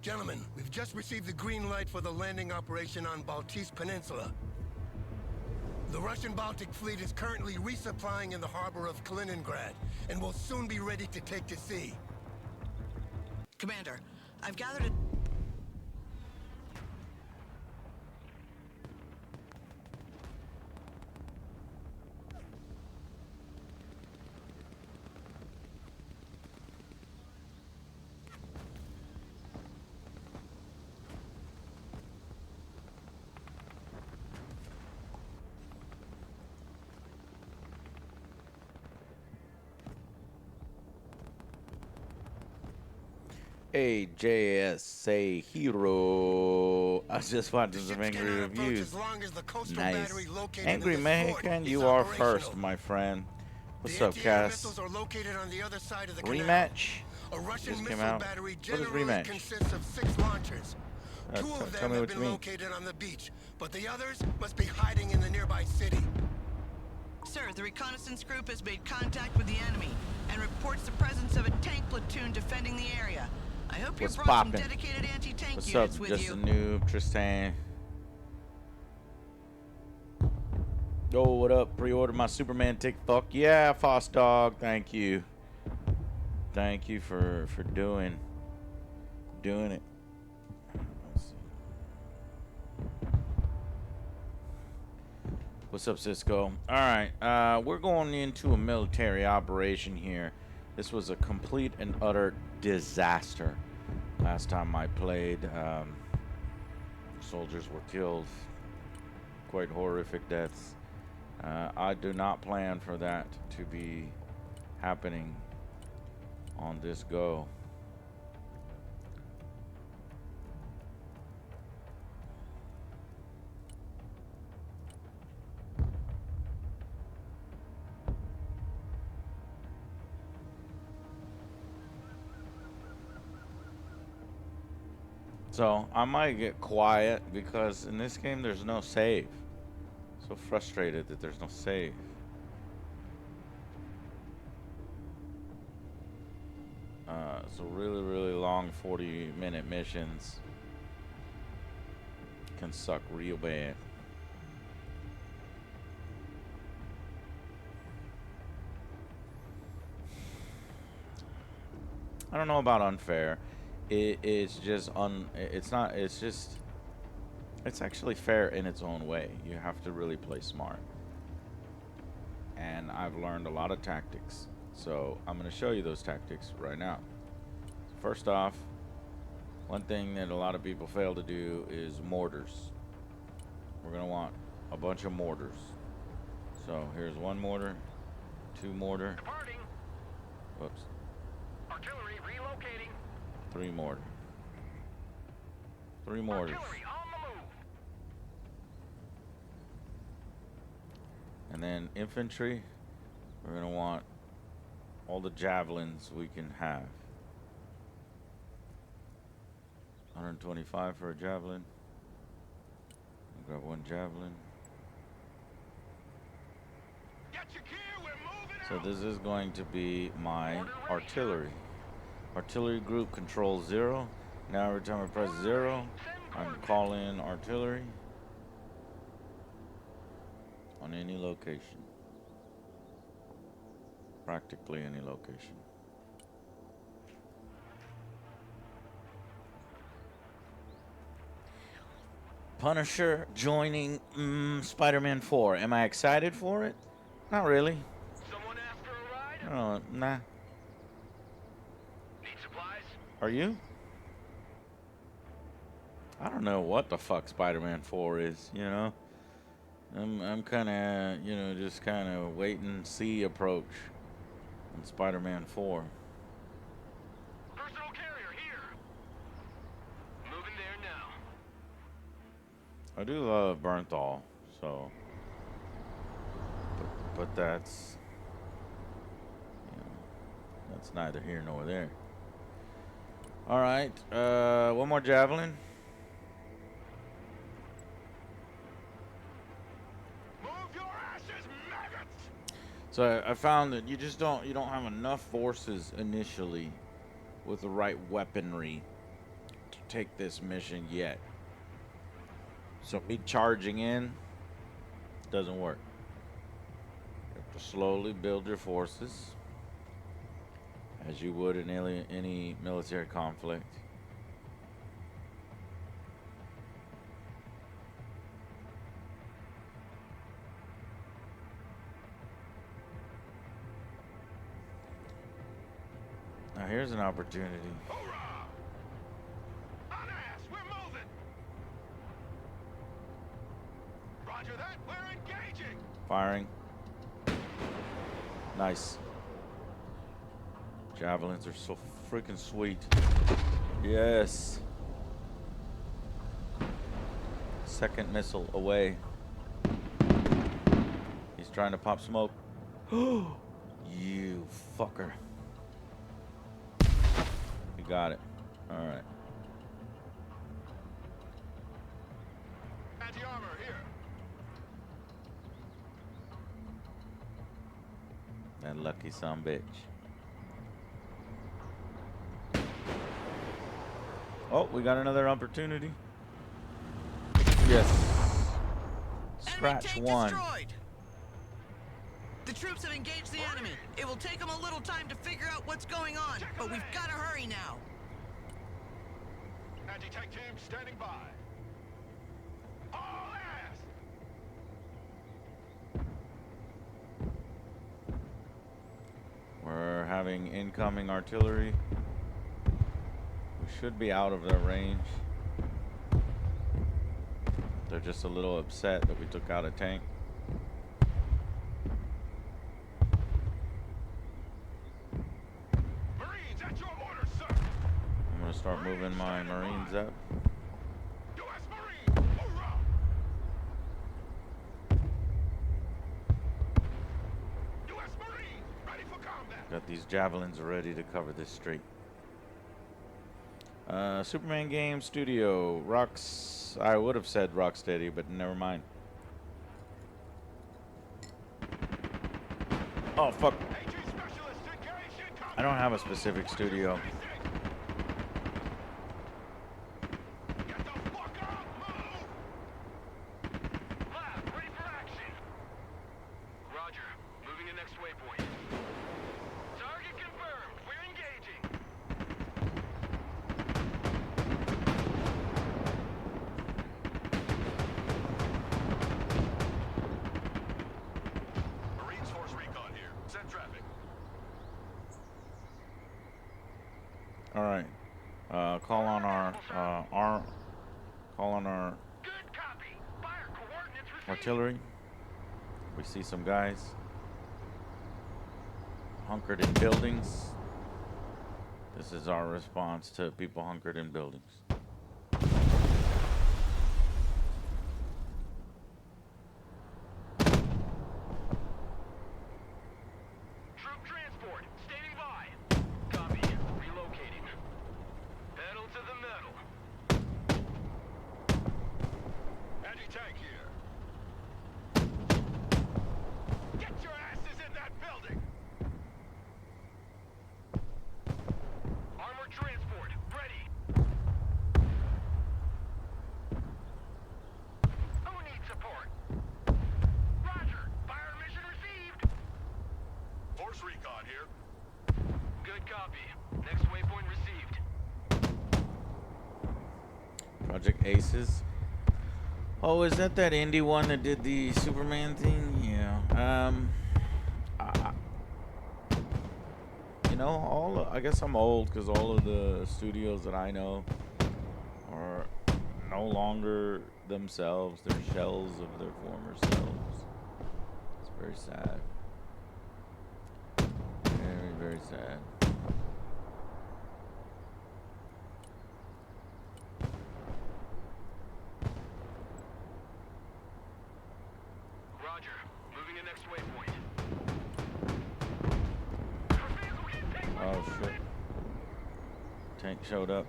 Gentlemen, we've just received the green light for the landing operation on Baltise Peninsula. The Russian Baltic Fleet is currently resupplying in the harbor of Kaliningrad, and will soon be ready to take to sea. Commander, I've gathered a... AJS say hero. I was just watching some angry reviews. Nice. Angry Mexican, you are first, my friend. What's up, Cass? Rematch? A Russian Just came missile out. battery What is generally rematch? consists of 6 launchers. Two of tell them me have what you been mean. located on the beach, but the others must be hiding in the nearby city. Sir, the reconnaissance group has made contact with the enemy and reports the presence of a tank platoon defending the area. I hope you What's brought poppin'? some dedicated anti-tank What's up, units with just you. a noob, Tristan? Yo, what up? Pre-order my Superman tick. Fuck yeah, Foss Dog. Thank you. Thank you for doing it. Let's see. What's up, Cisco? All right, we're going into a military operation here. This was a complete and utter disaster. Last time I played, soldiers were killed. Quite horrific deaths. I do not plan for that to be happening on this go. So I might get quiet because in this game there's no save. So frustrated that there's no save. So really long 40-minute missions can suck real bad. I don't know about unfair. It's just it's actually fair in its own way. You have to really play smart. And I've learned a lot of tactics. So I'm going to show you those tactics right now. First off, one thing that a lot of people fail to do is mortars. We're going to want a bunch of mortars. So here's one mortar, two mortar. Departing. Whoops. Artillery relocating. Three mortar. Three mortars. Artillery on the move. And then infantry, we're going to want all the javelins we can have. 125 for a javelin. I'll grab one javelin. Get your gear, we're moving So out. this is going to be my artillery. Artillery group control 0. Now every time I press 0, I can call in artillery on any location. Practically any location. Punisher joining Spider-Man 4. Am I excited for it? Not really. Someone asked for a ride? Nah. Need supplies? Are you? I don't know what the fuck Spider-Man 4 is, you know? I'm kind of, you know, just kind of wait and see approach on Spider-Man 4. Personal carrier here. Moving there now. I do love Bernthal, so... But that's... You know, that's neither here nor there. Alright, one more javelin. So I found that you don't have enough forces initially with the right weaponry take this mission yet. So me charging in doesn't work. You have to slowly build your forces, as you would in any military conflict. Now here's an opportunity. Hoorah! On ass, we're moving! Roger that, we're engaging! Firing. Nice. Javelins are so freaking sweet. Yes. Second missile away. He's trying to pop smoke. You fucker. You got it. Alright. Anti-armor here. That lucky son bitch. Oh, we got another opportunity. Yes. Scratch Enemy tank one. destroyed. The troops have engaged the enemy. It will take them a little time to figure out what's going on, but we've got to hurry now. Anti-tank team standing by. All ass! We're having incoming artillery. We should be out of their range. They're just a little upset that we took out a tank. Marines at your orders, sir! I'm gonna start moving my Marines up. U.S. Marine! Hoorah! U.S. Marine! Ready for combat! Got these javelins ready to cover this street. Superman Game Studio. I would have said Rocksteady, but never mind. Oh, fuck. AG specialist engaged in combat! I don't have a specific studio. Get the fuck up! Move! Lab, ready for action! Roger. Moving to next waypoint. Target confirmed. We're engaging. Marines Force Recon here. Send traffic. All right. Call on our Good copy. Fire coordinates received. artillery. We see some guys hunkered in buildings. This is our response to people hunkered in buildings. Troop transport, standing by. Copy. Relocating. Pedal to the metal. Anti-tank here. Get your asses in that building! Armored transport, ready. Who needs support? Roger. Fire mission received. Force recon here. Good copy. Next waypoint received. Project Aces. Oh, is that indie one that did the Superman thing? Yeah. You know, I guess I'm old because all of the studios that I know are no longer themselves. They're shells of their former selves. It's very sad. Very, very sad. Roger. Moving to next waypoint. Oh shit. Tank showed up.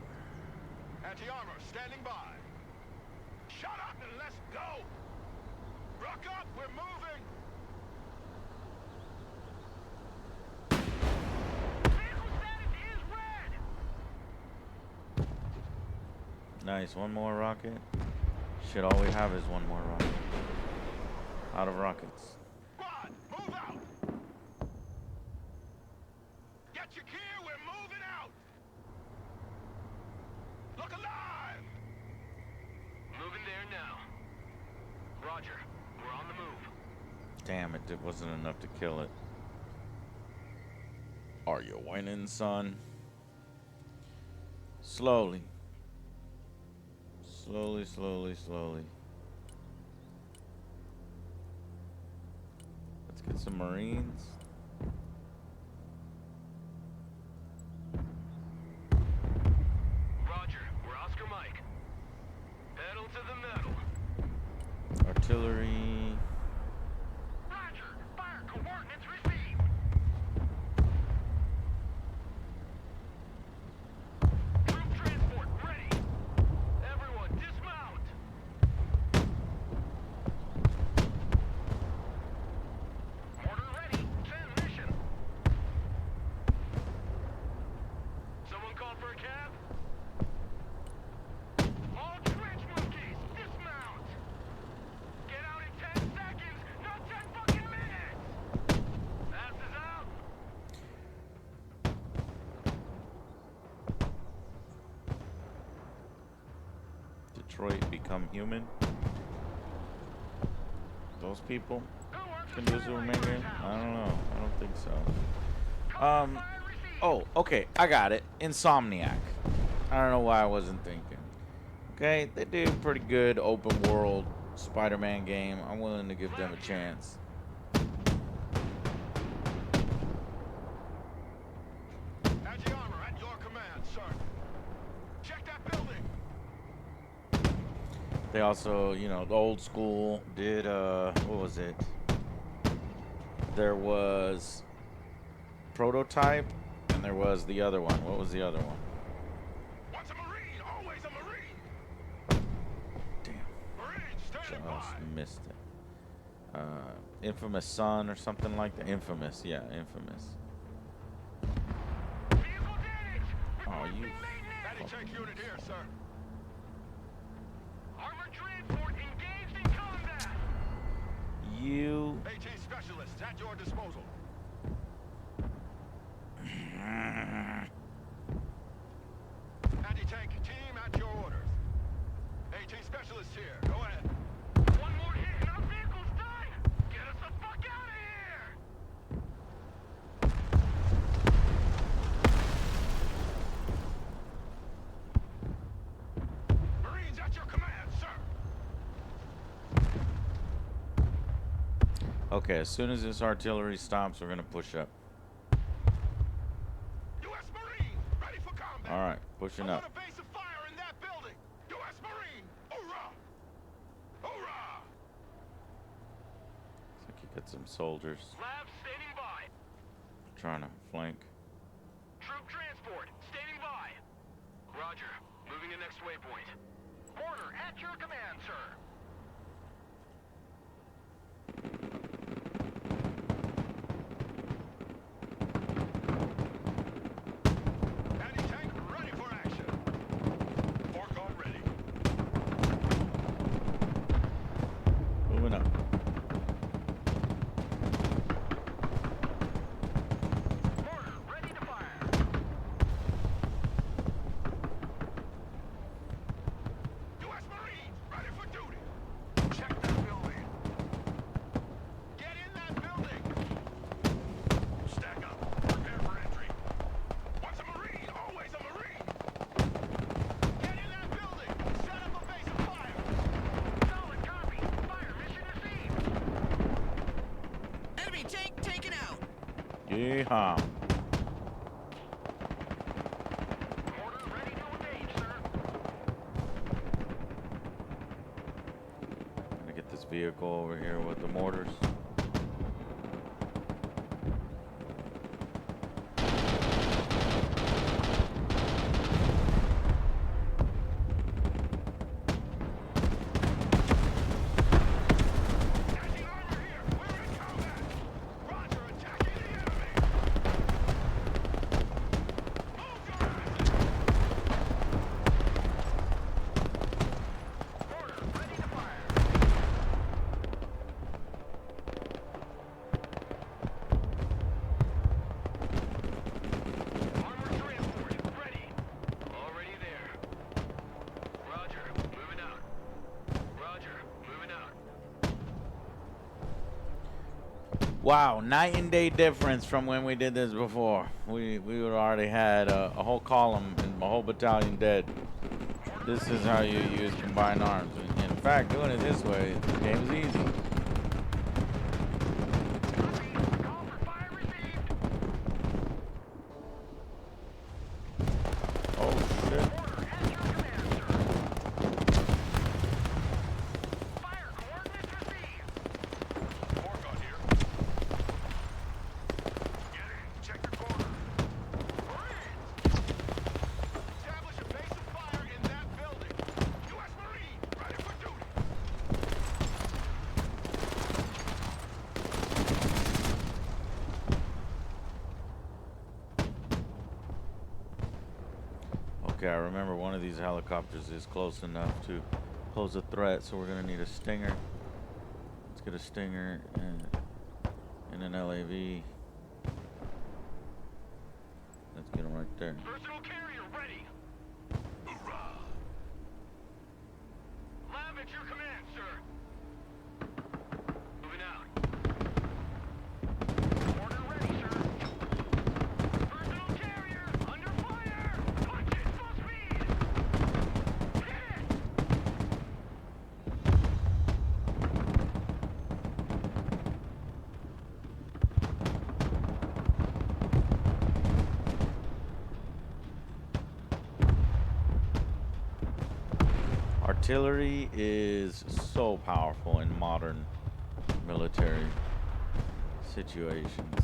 Anti-armor standing by. Shut up and let's go. Rock up, we're moving. Vehicle status is red. Nice, one more rocket. Shit, all we have is one more rocket. Out of rockets. Squad, move out! Get your gear, we're moving out! Look alive! Moving there now. Roger, we're on the move. Damn, it wasn't enough to kill it. Are you winning, son? Slowly. Slowly, slowly, slowly. Let's get some Marines. Roger, we're Oscar Mike. Pedal to the metal. Artillery. Roger, fire coordinates received. Troop transport ready. Everyone dismount. Mortar ready. Transmission. Someone called for a cab? All trench monkeys, dismount. Get out in 10 seconds, not 10 fucking minutes. Ass is out. Detroit become human. Those people Who wants can to do fire Superman like game? this I house? don't know. I don't think so. Call fire received. Oh, okay. I got it. Insomniac. I don't know why I wasn't thinking. Okay, they do pretty good open world Spider-Man game. I'm willing to give them a chance. Agi armor at your command, sir. Check that building. They also, you know, the old school did, what was it? There was Prototype, and there was the other one. What was the other one? Once a Marine, always a Marine. Damn, Marine, standing just by. missed it. Infamous Son or something like that. Infamous, yeah, Infamous. Vehicle damage. Oh, Requesting you maintenance. fucking Tank unit here, piece. sir. Armored transport engaged in combat. You. AT specialists at your disposal. Anti-tank team at your orders. AT specialists here. Go ahead. One more hit and our vehicle's done. Get us the fuck out of here. Marines at your command, sir. Okay, as soon as this artillery stops, we're gonna push up. U.S. Marine, ready for combat. All right, pushing I up. want a base of fire in that building. U.S. Marine, hoorah! Hoorah! Looks like you got some soldiers Labs standing by. trying to flank. Troop transport standing by. Roger. Moving to next waypoint. Mortar at your command, sir. Anti-tank ready for action. Orcon ready. Moving up. Mortar ready to fire. U.S. Marines ready for duty. Check that building. Get in that building. Stack up. Prepare for entry. Once a Marine, always a Marine. Get in that building. Set up a base of fire. Solid copy. Fire mission received. Enemy tank taken out. Yeehaw. Mortar ready to engage, sir. Gonna get this vehicle over here with the mortars. Attaching armor here. We're in combat. Roger, attacking the enemy. Move your asses. Wow, night and day difference from when we did this before. We would already had a whole column and a whole battalion dead. This is how you use combined arms. In fact, doing it this way, the game is easy. Call for fire received. Oh shit. Order at your command, sir. Fire coordinates received. Morgon here. Get in. Check your corner. Marines! Establish a base of fire in that building. U.S. Marine, ready for duty. Okay, I remember one of these helicopters is close enough to pose a threat, so we're gonna need a Stinger. Let's get a Stinger and an LAV. Let's get them right there. Personal carrier ready. Hoorah! Lab at your command, sir. Moving out. Order ready, sir. Personal carrier under fire. Punch it, full speed. Hit it. Artillery is so powerful in modern military situations.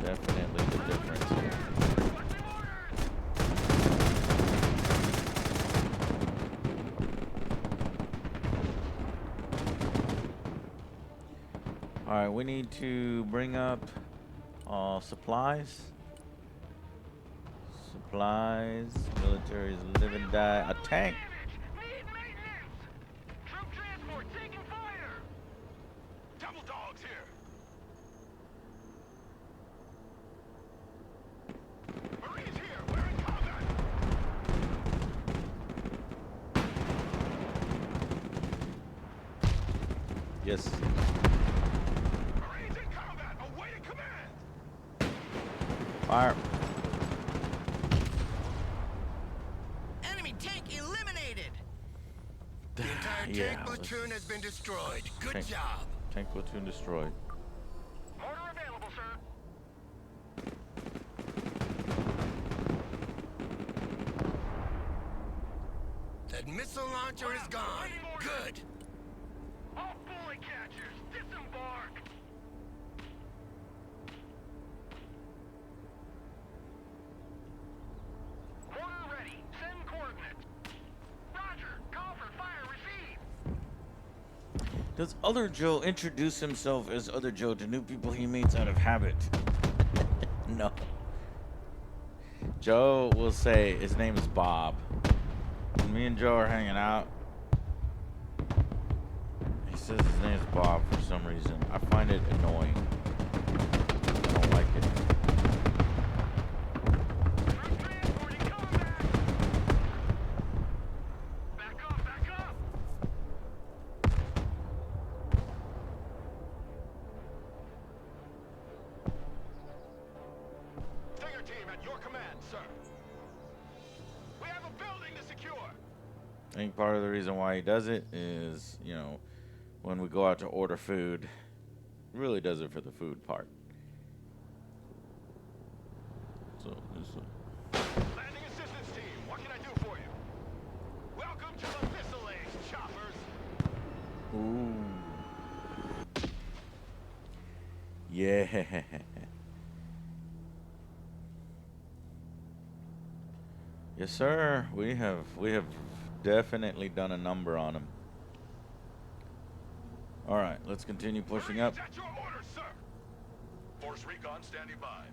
Definitely the difference here. Requesting orders. All right, we need to bring up supplies. Supplies, military's live and die. A tank. Need maintenance. Troop transport taking fire. Double dogs here. Marines here. We're in combat. Yes. Marines in combat. Awaiting command. Fire. Enemy tank eliminated. The entire Yeah, tank platoon has been destroyed. Good Tank. job. Tank platoon destroyed. Order available, sir. That missile launcher is gone. Good. All bullet catchers, disembark. Order ready. Send coordinates. Roger. Call for fire received. Does Other Joe introduce himself as Other Joe to new people he meets out of habit? No. Joe will say his name is Bob. When me and Joe are hanging out, he says his name is Bob for some reason. I find it annoying. I don't like it. Troop transporting combat. Back up, back up. Stinger team at your command, sir. We have a building to secure. I think part of the reason why he does it is, you know, when we go out to order food, he really does it for the food part. So, Landing assistance team, what can I do for you? Welcome to the Missile Age, choppers. ooh. Yeah. Yes, sir. We have definitely done a number on him. All right, let's continue pushing up. Marines at your orders, sir. Force Recon standing by.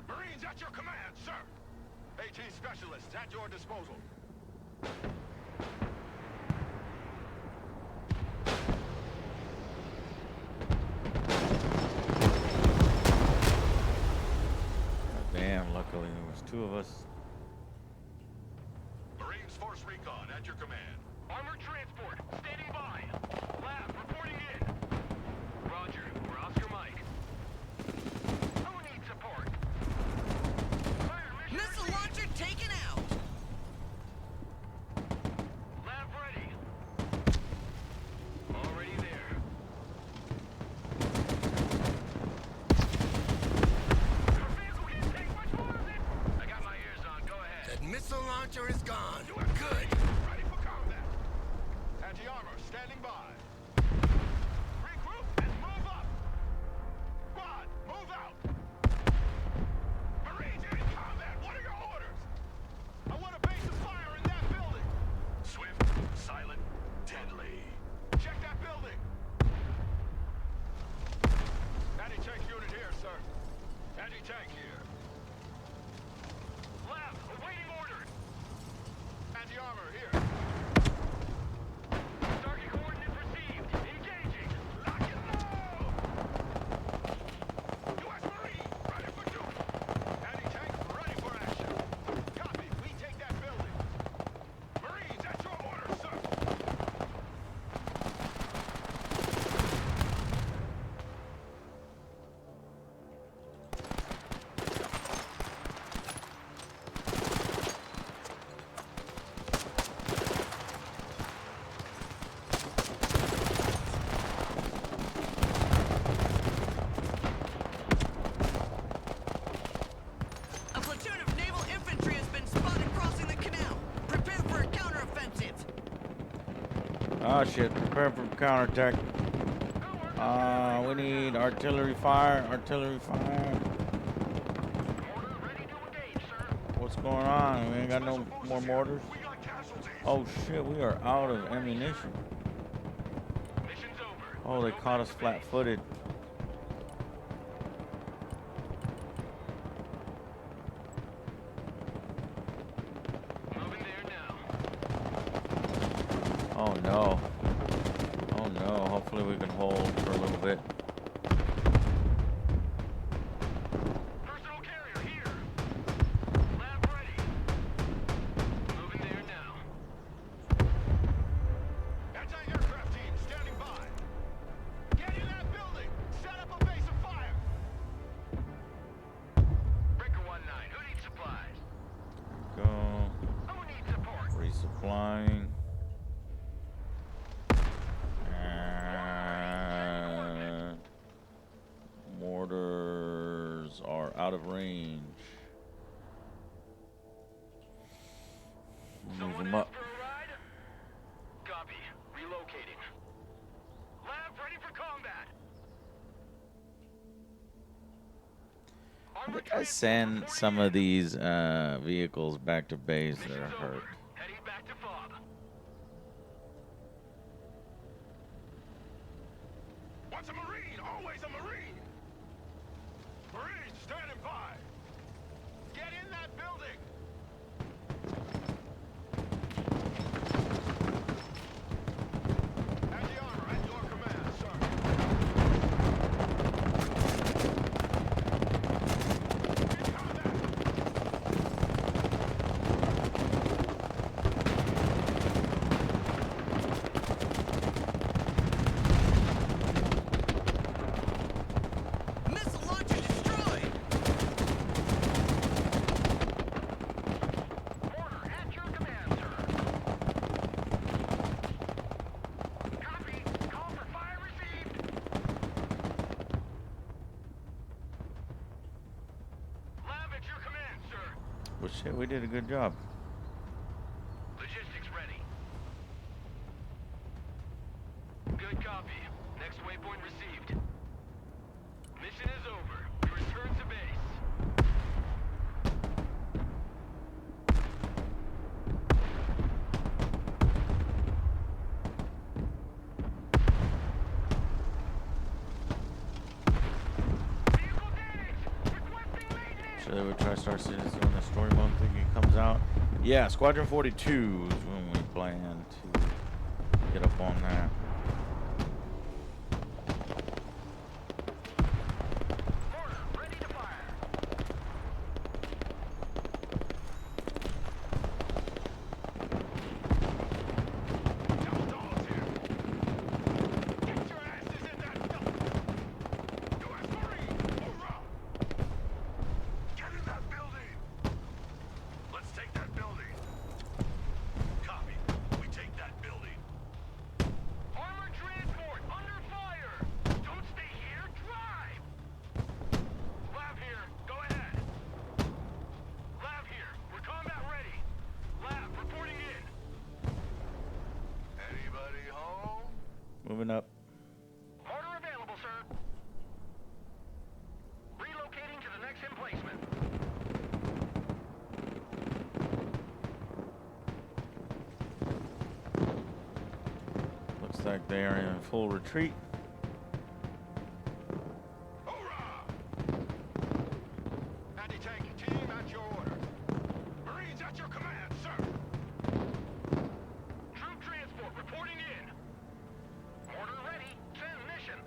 Marines at your command, sir. AT specialists at your disposal. Damn, luckily there was two of us. Marines Force Recon at your command. Armored transport, standing by. Lab, reporting in. Roger, we're Oscar Mike. Who needs support? Fire mission Missile received. launcher taken out. Lab ready. Already there. Your vehicle can't take much more of it. I got my ears on. Go ahead. That missile launcher is gone. Good. Ready for combat. Anti-armor standing by. Regroup and move up. Squad, move out. Marines in combat. What are your orders? I want a base of fire in that building. Swift, silent, deadly. Check that building. Anti-tank unit here, sir. Anti-tank here. Lab, awaiting orders. Anti-armor here. Target coordinates received. Engaging. Lock and load. U.S. Marine, ready for duty. Anti-tank, ready for action. Copy. We take that building. Marines, at your orders, sir. A platoon of naval infantry has been spotted crossing the canal. Prepare for a counteroffensive. Oh shit, prepare for counterattack. We need artillery fire, artillery fire. Order ready to engage, sir. What's going on? We ain't got no Special forces more here. mortars? We got casualties. Oh shit, we are out of ammunition. Mission's over. Oh, they Go caught back us to base. flat-footed. Moving there now. Oh no. Oh no, hopefully we can hold for a little bit. Personal carrier here. Lab ready. Moving there now. Anti-aircraft team standing by. Get in that building. Set up a base of fire. Breaker 1-9. Who needs supplies? Go. Who needs support? Resupplying. Mortars are out of range. Move Someone them out up. for a ride? Copy. Relocating. Lab ready for combat. Armored I send transport some of these vehicles back to base that Mission's are hurt. over. Heading back to FOB. Once a Marine, always a Marine. Marines standing by. Get in that building. Anti-armor at your command, sir. In combat. Missile launcher destroyed. Order at your command, sir. Copy. Call for fire received. Lab at your command, sir. Well, shit, we did a good job. Logistics ready. Good copy. Next waypoint received. Mission is over. We return to base. Vehicle damage! Requesting maintenance! So they would try Star Citizen when the story mode thingy comes out. Yeah, Squadron 42 is when we plan to get up on that. Order ready to fire. Moving up. Mortar available, sir. Relocating to the next emplacement. Looks like they are in full retreat. Hoorah! Anti-tank team at your order. Marines at your command, sir. Troop transport reporting in. Mortar ready. Send mission.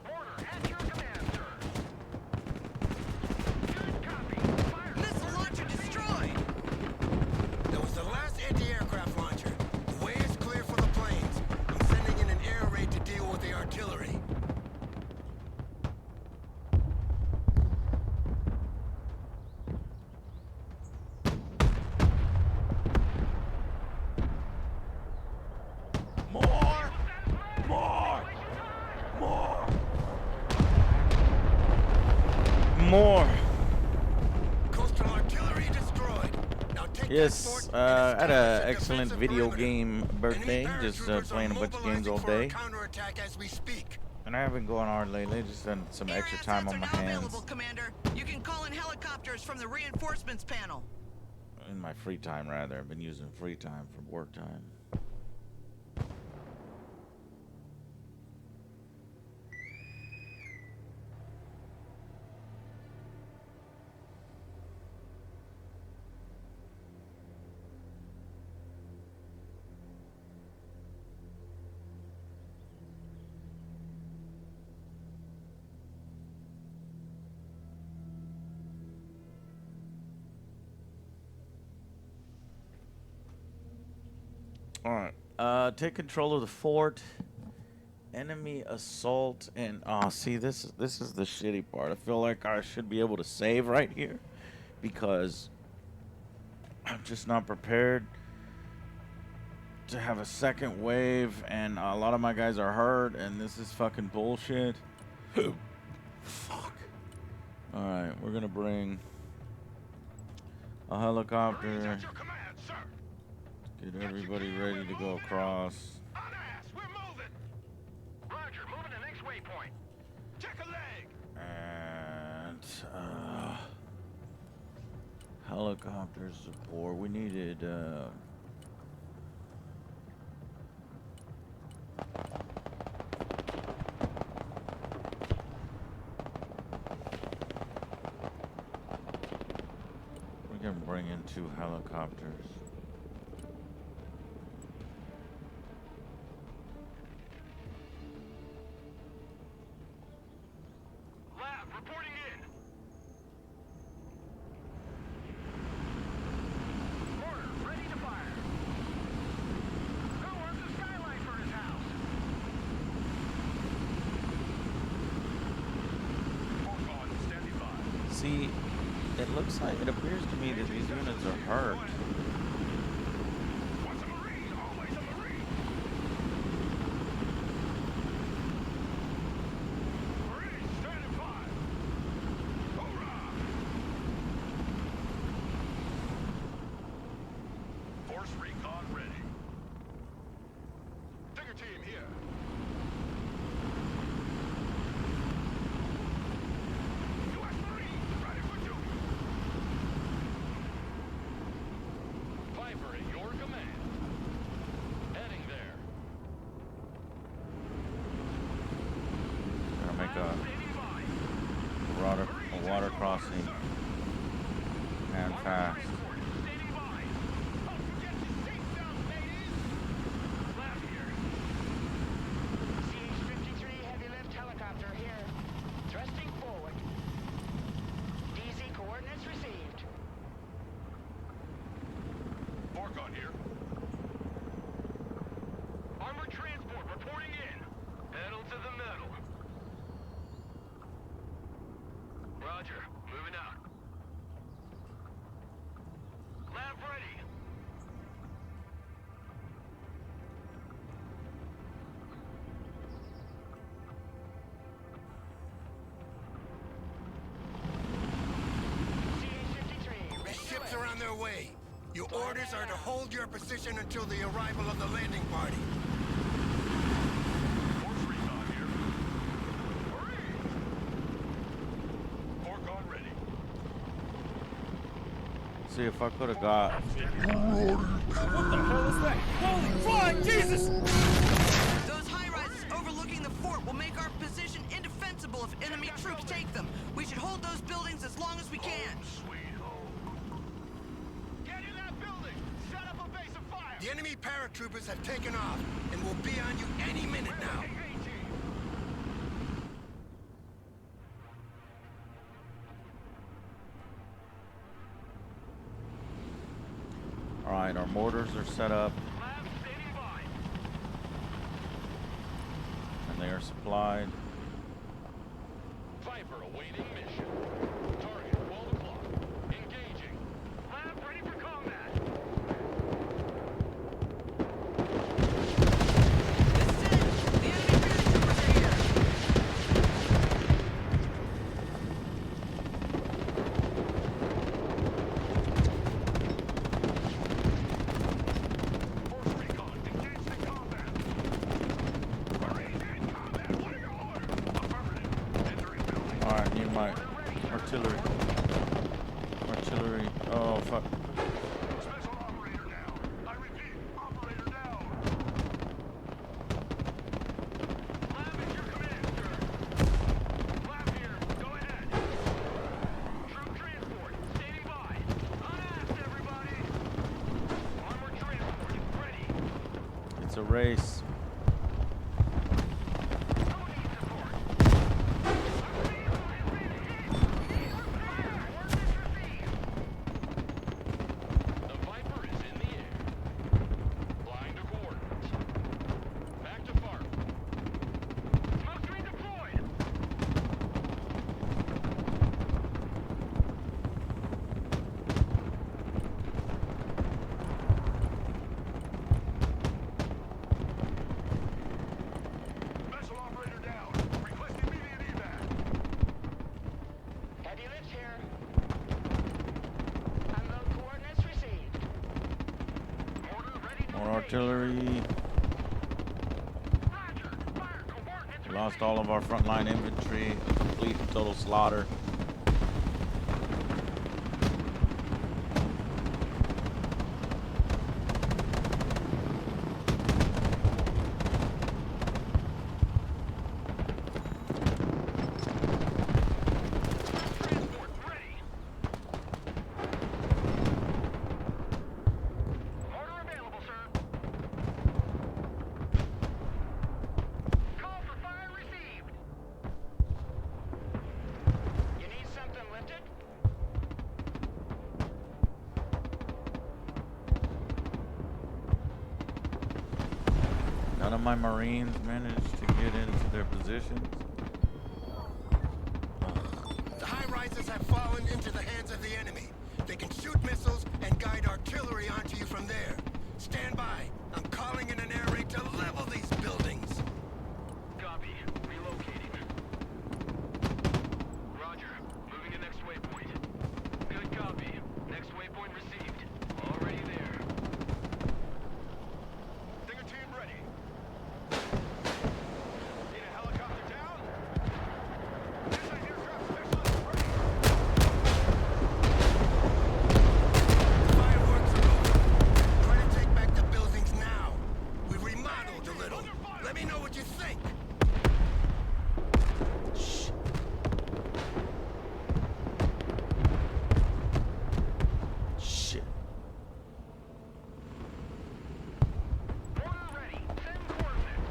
Mortar at your command, sir. Good copy. Fire. Missile launcher destroyed! That was the last anti-aircraft launcher. The way is clear for the planes. I'm sending in an air raid to deal with the artillery. More! More! More! More! Coastal artillery destroyed. Now take that Yes, fort I and had establish an a excellent defensive video perimeter. game birthday, Enemy just paratroopers playing a are bunch of games all mobilizing for a day. counterattack as we speak. And I haven't gone hard lately, just done some Air extra time assets on are my now hands available, Commander. You can call in helicopters from the reinforcements panel. in my free time, rather. I've been using free time for work time. All right. Take control of the fort. Enemy assault and see this is the shitty part. I feel like I should be able to save right here because I'm just not prepared to have a second wave, and a lot of my guys are hurt, and this is fucking bullshit. Fuck. All right, we're gonna bring a Marines helicopter. at your command, sir. Get everybody ready to go across. On ass, we're moving. Roger, moving to next waypoint. Check a leg. And helicopter support. We needed we can bring in 2 helicopters. Lab, reporting in. Mortar, ready to fire. Who wants a skylight for his house? Fork on, standing by. See, it looks like it appears to me that these units are hurt. Once a Marine, always a Marine. Marines, standing by. Hoorah! Force recon ready. Digger team here. U.S. Marines ready for duty. Viper at your command. Heading there. Gotta make Standing by. a water crossing and fast. Standing by. Don't forget your seatbelt, ladies. Lab here. CH-53 heavy lift helicopter here. Thrusting forward. DZ coordinates received. Fork on here. Armored transport reporting in. Pedal to the metal. Roger. Moving out. Lab ready. CH-53 ready to Ships lift. are on their way. Your orders are to hold your position until the arrival of the landing party. Force recon here. Hurry! Fork on ready. See if I could have got. What the hell is that? Holy flying Jesus! Those high-rises overlooking the fort will make our position indefensible if enemy troops take them. We should hold those buildings as long as we can. Sweet home. Get in that building! Set up a base of fire! The enemy paratroopers have taken off and will be on you any minute now. Alright, our mortars are set up Lab standing by. and they are supplied. Viper awaiting mission. Target 12 o'clock. Engaging. Lab ready for combat. This is it! The enemy paratroopers are here! Force recon, engage the combat. Marines in combat. What are your orders? Affirmative. Entering building. Alright, need my artillery. Artillery. Oh, fuck. Special operator down. I repeat, operator down. Lab is your command, sir. Lab here. Go ahead. Troop transport. Standing by. Unasked, everybody. Armored transport is ready. It's a race. Who needs support? Our vehicle has been hit. Fire. Ordnance received. The Viper is in the air. Flying to coordinates. Back to farm. Smoke screen deployed. Special operator down. Request immediate evac. Heavy lift here. Unload coordinates received. Order ready to More engage. artillery. Roger. Fire coordinates. We lost all of our frontline infantry. A complete and total slaughter. Transport ready. Order available, sir. Call for fire received. You need something lifted? None of my Marines managed to get into their positions. The high-rises have fallen into the hands of the enemy. They can shoot missiles and guide artillery onto you from there. Stand by. I'm calling in an air raid to level these buildings. Copy. Relocating. Roger. Moving to next waypoint. Good copy. Next waypoint received. Already there. Stinger team ready. Need a helicopter down? Anti-aircraft specialist ready. Fireworks are over. Try to take back the buildings now. We've remodeled a little. Let me know what you think. Shh. Shit. Order ready. Send coordinates.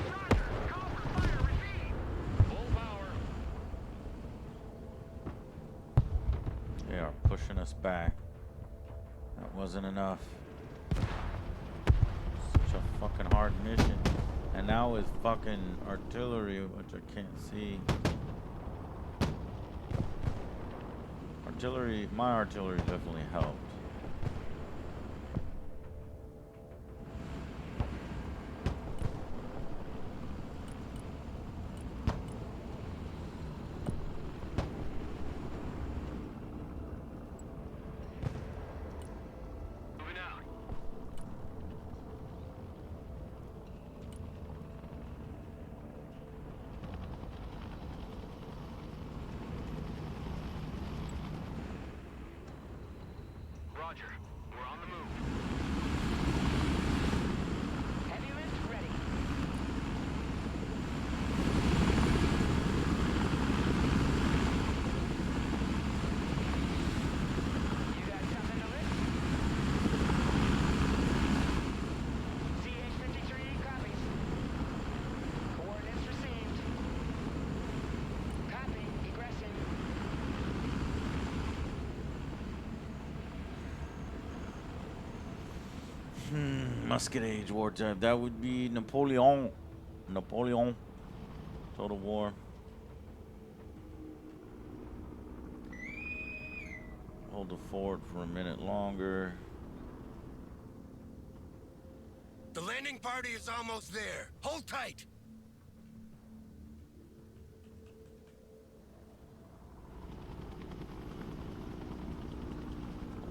Roger. Call for fire received. Full power. They are pushing us back. That wasn't enough. Such a fucking hard mission. And now with fucking artillery, which I can't see. Artillery, my artillery definitely helped. Musket age war type. That would be Napoleon. Napoleon. Total War. Hold the fort for a minute longer. The landing party is almost there. Hold tight.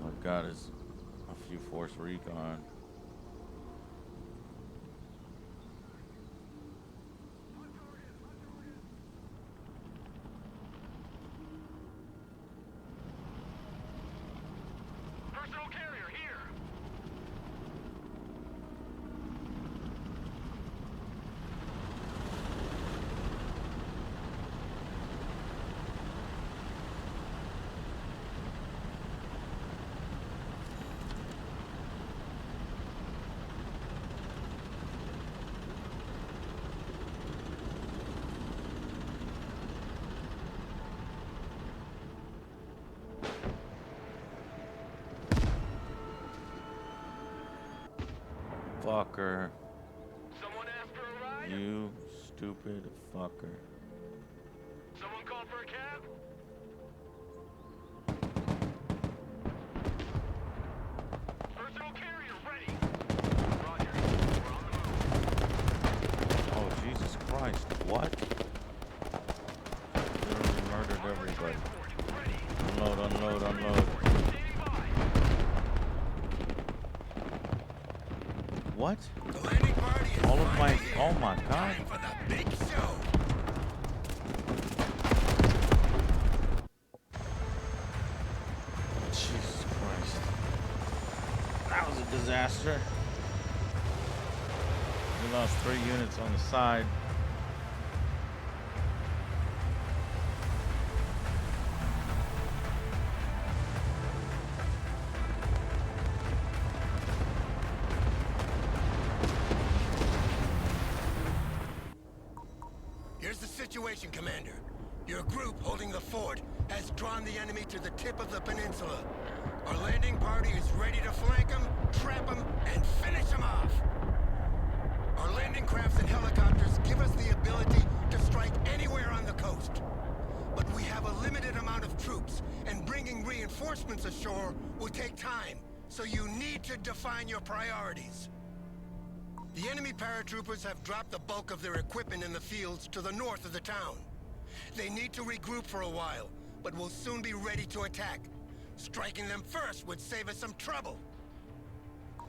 All I've got is a few force recon. Personal carrier here. Fucker. Someone asked for a ride? You stupid fucker. Someone called for a cab? Personal carrier ready. Roger. We're on the move. Oh, Jesus Christ. What? Literally murdered everybody. Transport ready. Unload, unload, unload. Standing by. What? The landing party is All of my... finally here. Oh my God. Time for the big show. Jesus Christ. That was a disaster. We lost 3 units on the side. Here's the situation, Commander. Your group holding the fort has drawn the enemy to the tip of the peninsula. Our landing party is ready to flank them, trap them, and finish them off. Our landing crafts and helicopters give us the ability to strike anywhere on the coast. But we have a limited amount of troops, and bringing reinforcements ashore will take time, so you need to define your priorities. The enemy paratroopers have dropped the bulk of their equipment in the fields to the north of the town. They need to regroup for a while, but will soon be ready to attack. Striking them first would save us some trouble.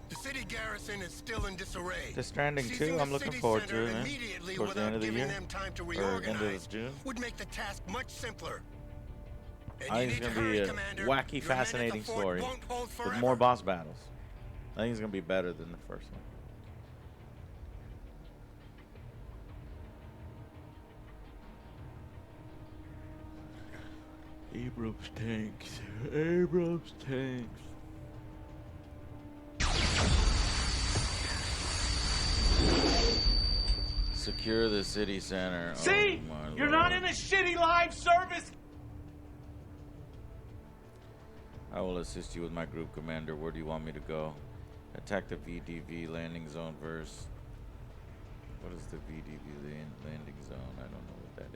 The city garrison is still in disarray. Death Stranding 2, Seizing I'm the looking city forward center to it, man. immediately Towards the without end of the giving year. them time to Or end of reorganize June. would make the task much simpler. And I you think it's need going to be hurry, a Commander. wacky, Your men at the fascinating fort story won't hold with forever. more boss battles. I think it's going to be better than the first one. Abrams tanks. Abrams tanks. Secure the city center. See? Oh, my You're Lord. not in a shitty live service. I will assist you with my group commander. Where do you want me to go? Attack the VDV landing zone verse. What is the VDV landing zone? I don't know what that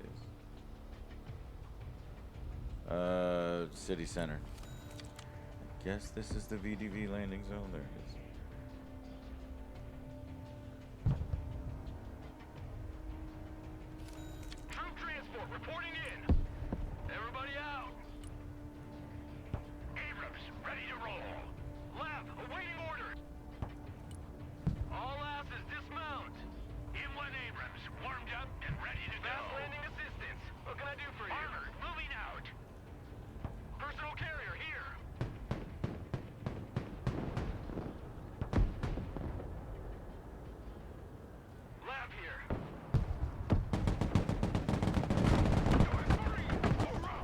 is. City center. I guess this is the VDV landing zone. There it is. Troop transport reporting in. Everybody out. Abrams ready to roll. Lab awaiting orders. All asses dismount. Inlet Abrams warmed up and ready to go. Fast landing assistance. What can I do for you? Armored moving out. Personal carrier here. Lab here. U.S. Marines, hoorah!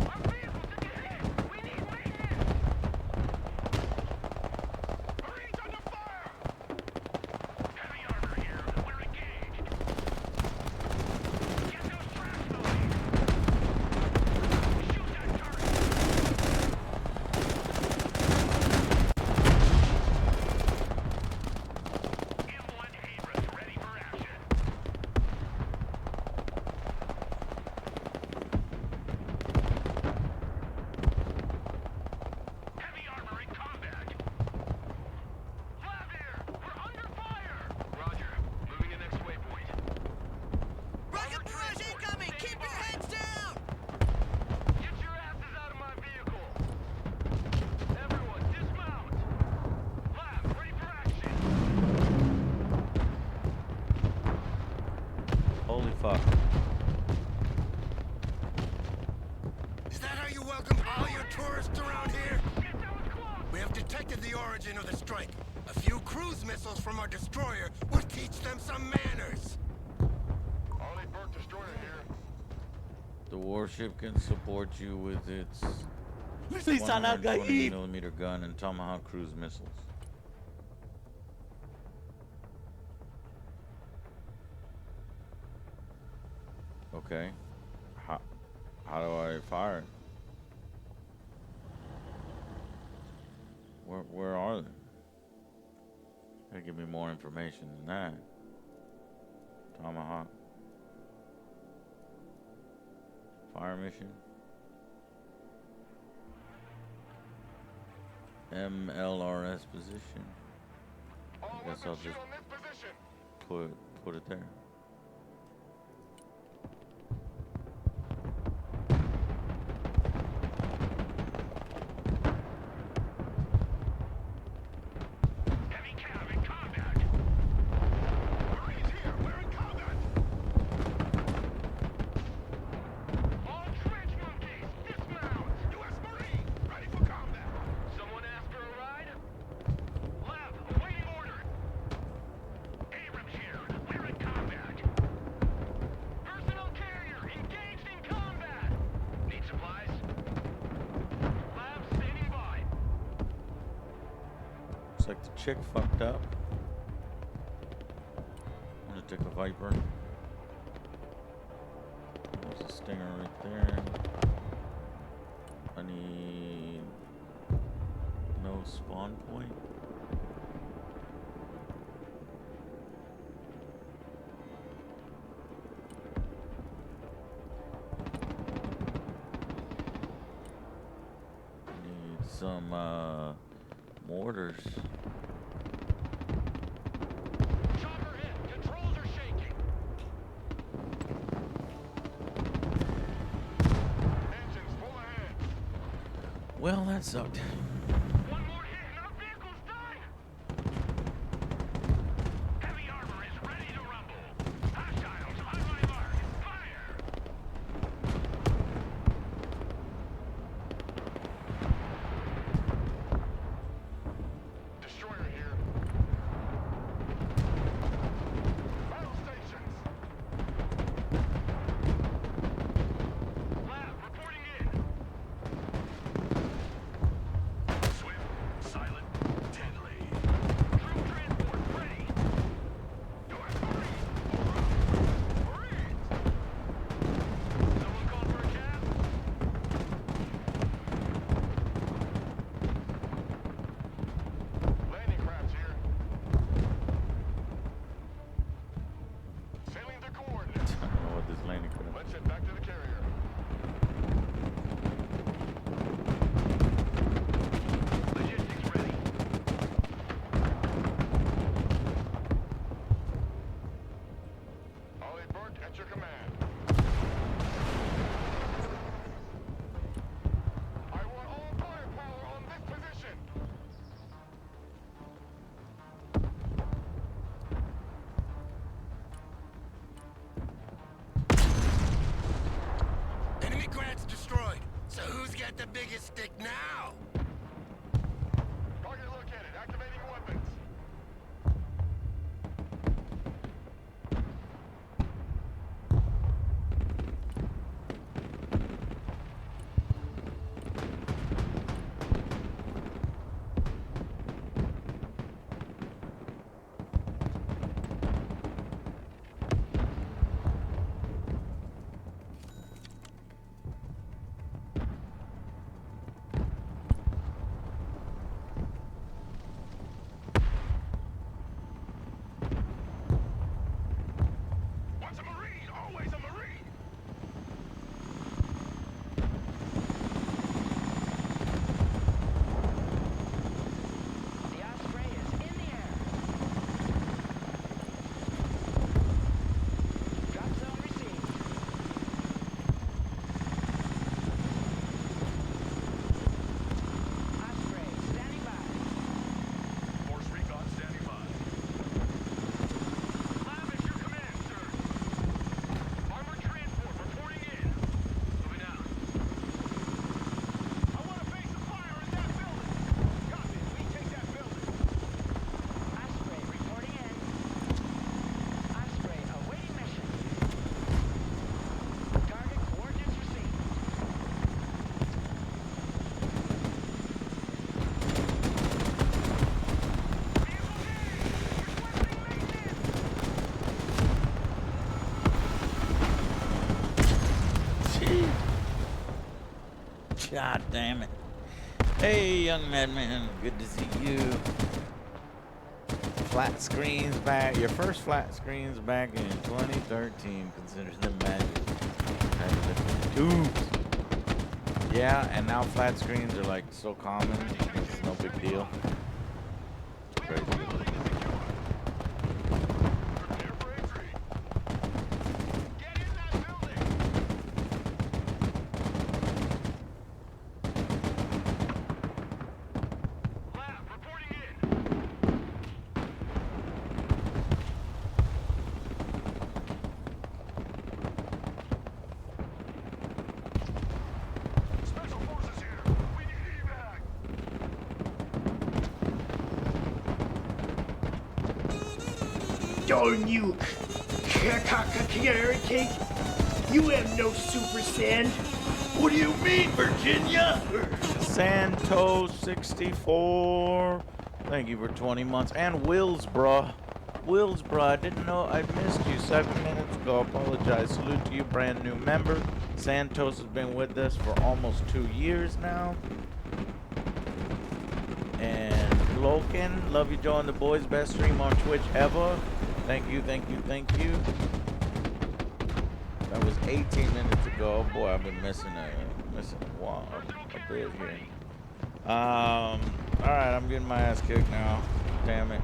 Our vehicles are hit. We need maintenance. suspected the origin of the strike. A few cruise missiles from our destroyer would teach them some manners. Ollie Burke destroyer here. The warship can support you with its Lisan al 120 Gaib. millimeter gun and Tomahawk cruise missiles. Okay. How do I fire it? Where are they? Gotta give me more information than that. Tomahawk. Fire mission. MLRS position. All I guess I'll weapons shoot just on this position. put it there. Heavy cav in combat. Marines here. We're in combat. All trench monkeys, dismount. U.S. Marine, ready for combat. Someone asked for a ride? Lab, awaiting order. Abrams here. We're in combat. Personal carrier engaged in combat. Need supplies? Lab standing by. Looks like the chick fucked up. I'm gonna take a Viper. There's a Stinger right there. I need no spawn point. Need some mortars. Chopper hit. Controls are shaking. Engines full ahead. Well, that sucked. One more hit and our vehicle's done. Heavy armor is ready to rumble. Hostiles on my mark. Fire. Destroyer here. Battle stations. Lab reporting in. Swift, silent, deadly. Troop transport ready. U.S. Marines! Marines! Someone called for a cab? Landing crafts here. Sailing to coordinates. I don't know what this landing craft. Let's head back to the carrier. Logistics ready. Ollie Burke at your command. I want all firepower on this position. Enemy Grad's destroyed. So who's got the biggest stick now? Target located. Activating weapons. God damn it. Hey, young madman, good to see you. Flat screens back. Your first flat screens back in 2013. Considers them magic. Tubes. Yeah, and now flat screens are like so common. It's no big deal. It's crazy. Prepare for entry. Get in that building. Lab, reporting in. Special forces here. We need evac. Darn you, carrot cake! You have no super sand. What do you mean, Virginia? Santos 64. Thank you for 20 months. And Wills, bruh. Wills, bruh. I didn't know I missed you 7 minutes ago. Apologize. Salute to you, brand new member. Santos has been with us for almost 2 years now. And Loken, love you, Joe, and the boys. Best stream on Twitch ever. Thank you, thank you, thank you. That was 18 minutes ago. Boy, I've been missing a bit here. All right, I'm getting my ass kicked now. Damn it.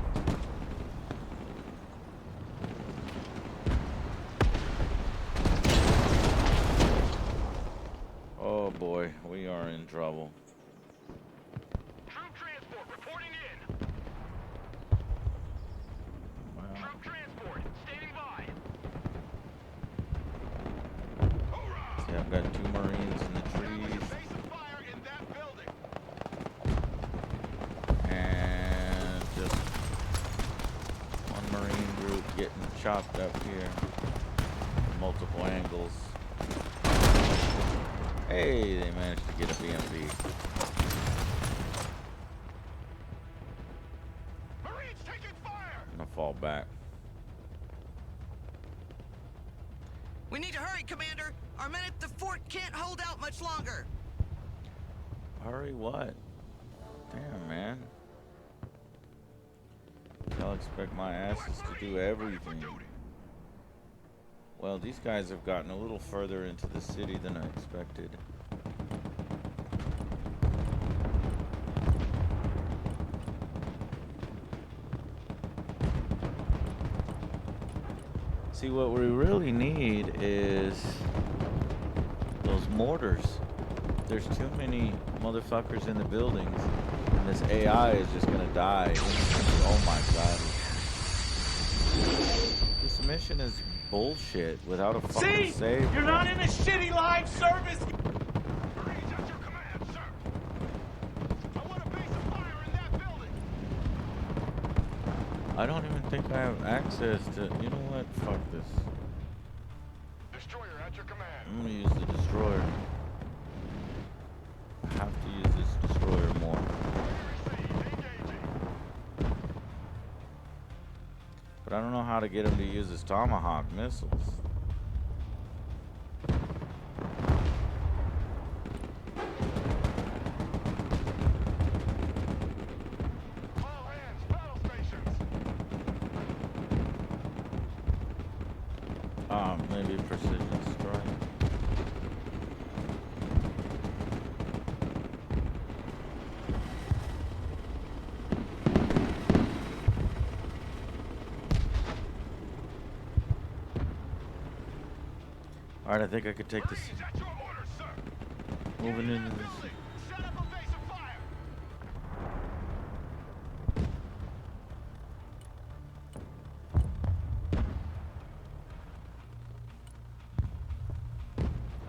Oh boy, we are in trouble. Troop transport reporting in. Troop transport standing by. Hoorah! See, I've got 2 Marines in the trees. Evasive fire in that building. And just 1 Marine group getting chopped up here. Multiple angles. Hey, they managed to get a BMP. Marines taking fire. I'm gonna fall back. We need to hurry, Commander. Our men at the fort can't hold out much longer. Hurry what? Damn, man. Y'all expect my asses to do everything. Well, these guys have gotten a little further into the city than I expected. See, what we really need is those mortars. There's too many motherfuckers in the buildings, and this AI is just gonna die. Oh my god. This mission is bullshit without a fucking save. You're not in a shitty live service. Marines at your command, sir. I want a base of fire in that building. I don't even think I have access to. You know what? Fuck this. Destroyer at your command. I'm gonna use the destroyer. I have to use this destroyer more. Engaging. But I don't know how to get him to use his Tomahawk missiles. All hands, battle stations. Maybe precision strike. Alright, I think I could take this. Marines at your orders, sir. Moving into this. Building. Set up a base of fire.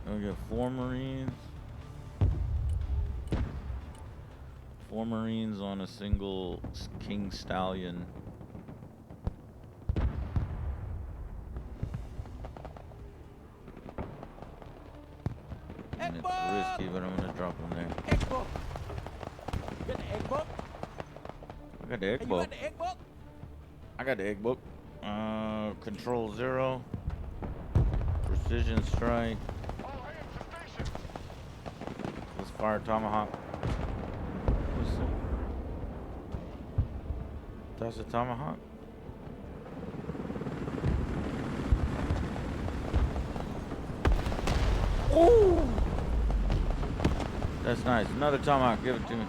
We got 4 Marines. 4 Marines on a single King Stallion. And it's risky, but I'm gonna drop them there. Egg book. You got the egg book? I got the egg Hey, you book. got the egg book? I got the egg book. Control 0. Precision strike. All hands to station. Let's Fire tomahawk. What's it? That's a tomahawk. Ooh! That's nice. Another tomahawk. Give it to me.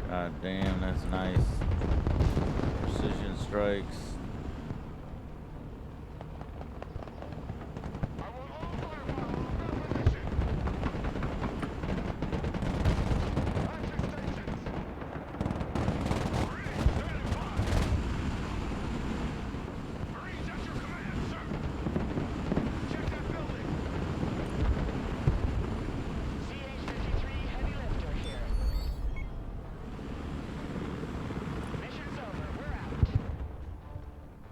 God damn, that's nice. Precision strikes.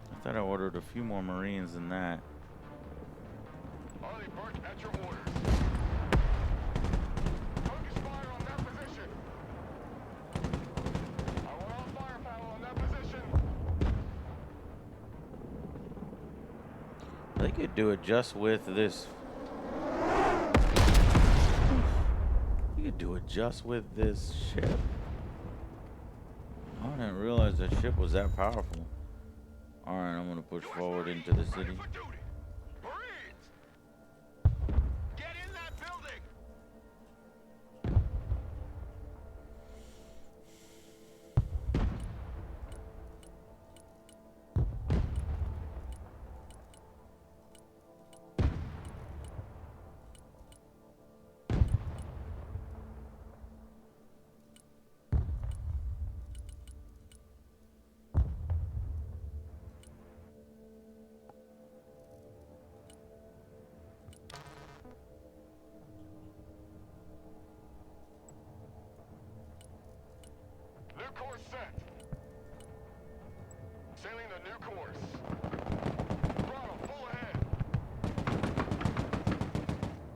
I thought I ordered a few more Marines than that. Harley Burke at your orders. Focus fire on that position. I want all firepower on that position. They could do it just with this. You could do it just with this ship. I didn't realize that ship was that powerful. Alright, I'm gonna push forward into the city. Ready for duty. Marines! Get in that building! New course set. Sailing the new course. Throttle full ahead.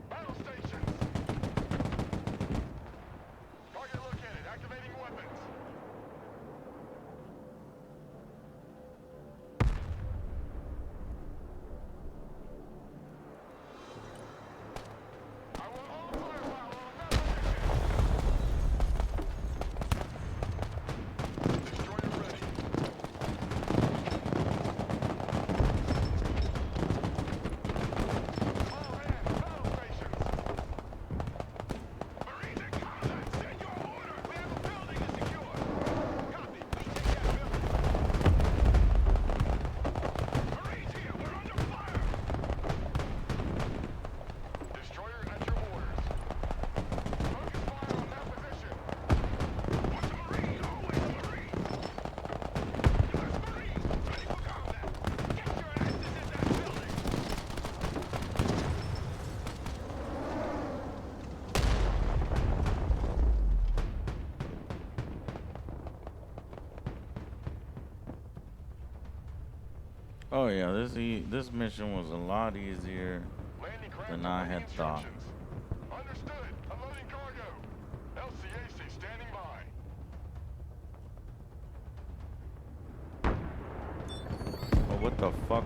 Battle stations. Target located. Activating weapons. I want all firepower on that position. Destroyer ready. All hands, battle stations. Marines in combat, send your order. We have a building to secure. Copy, we take that building. Marines here, we're under fire. Destroyer at your orders. Focus fire on that position. Once a Marine, always a Marine. U.S. Marines, ready for combat. Get your asses in that building. Oh yeah, this mission was a lot easier Landing craft than I had thought. instructions. Understood. Unloading cargo. LCAC standing by. Oh, what the fuck?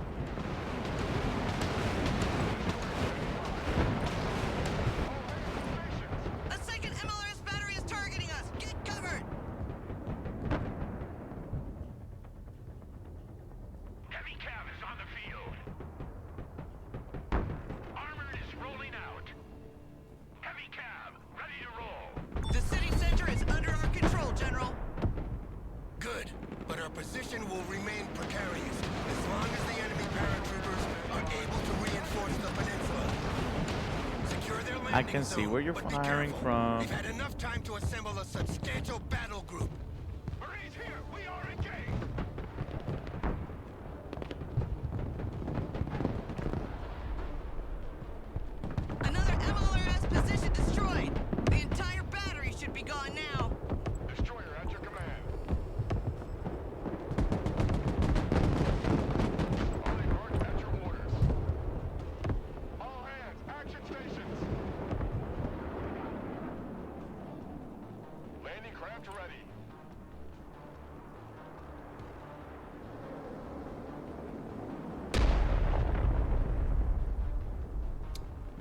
A second MLRS battery is targeting us. Get covered. Heavy cav is on the field. Armored is rolling out. Heavy cav, ready to roll. The city center is under our control, General. Good, but our position will remain precarious as long as the enemy paratroopers are able to reinforce the peninsula. Secure their landing I can see zone, where you're but be firing careful. from. We've had enough time to assemble a substantial battle group. Marines here, we are engaged. Another MLRS position destroyed. The entire battery should be gone now. Destroyer at your command. Harley Burke at your orders. All hands, action stations.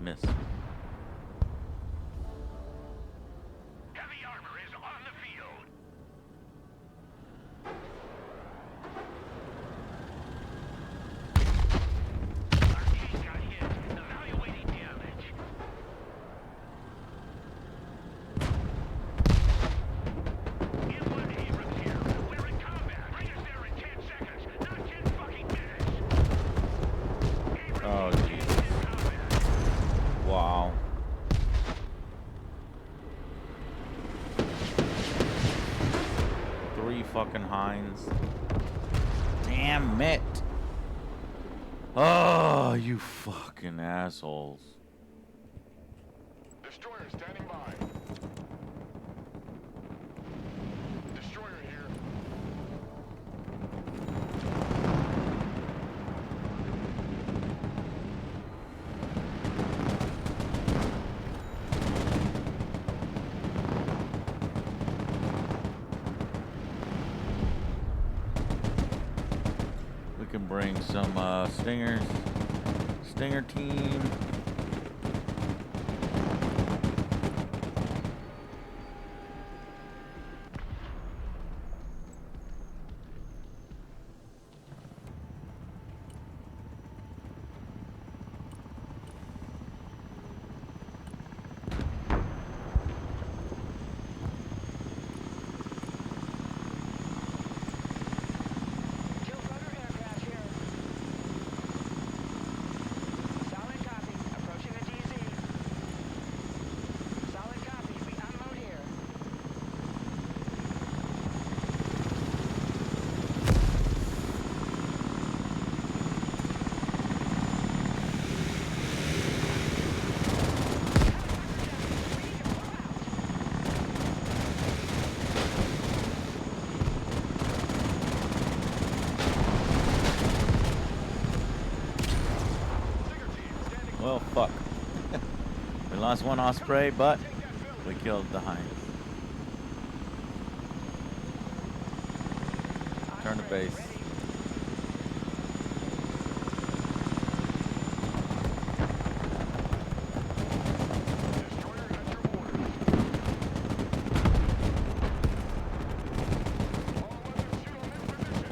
Miss. Heavy armor is on the field. Our team got hit. Evaluating damage. Inland Abrams here. We're in combat. Bring us there in 10 seconds, not 10 fucking minutes. Oh, Abrams jeez. is in combat. Wow. Three fucking Hinds. Damn it. Oh, you fucking assholes. Destroyer standing by. Destroyer here. We can bring some Stingers. Stinger team. Kill fighter aircraft here. Solid copy. Approaching the DZ. Solid copy. We unload here. Well, fuck. We lost one Osprey, but we killed the Hinds. Turn to base. Destroyer at your orders. All weapons shoot on this position.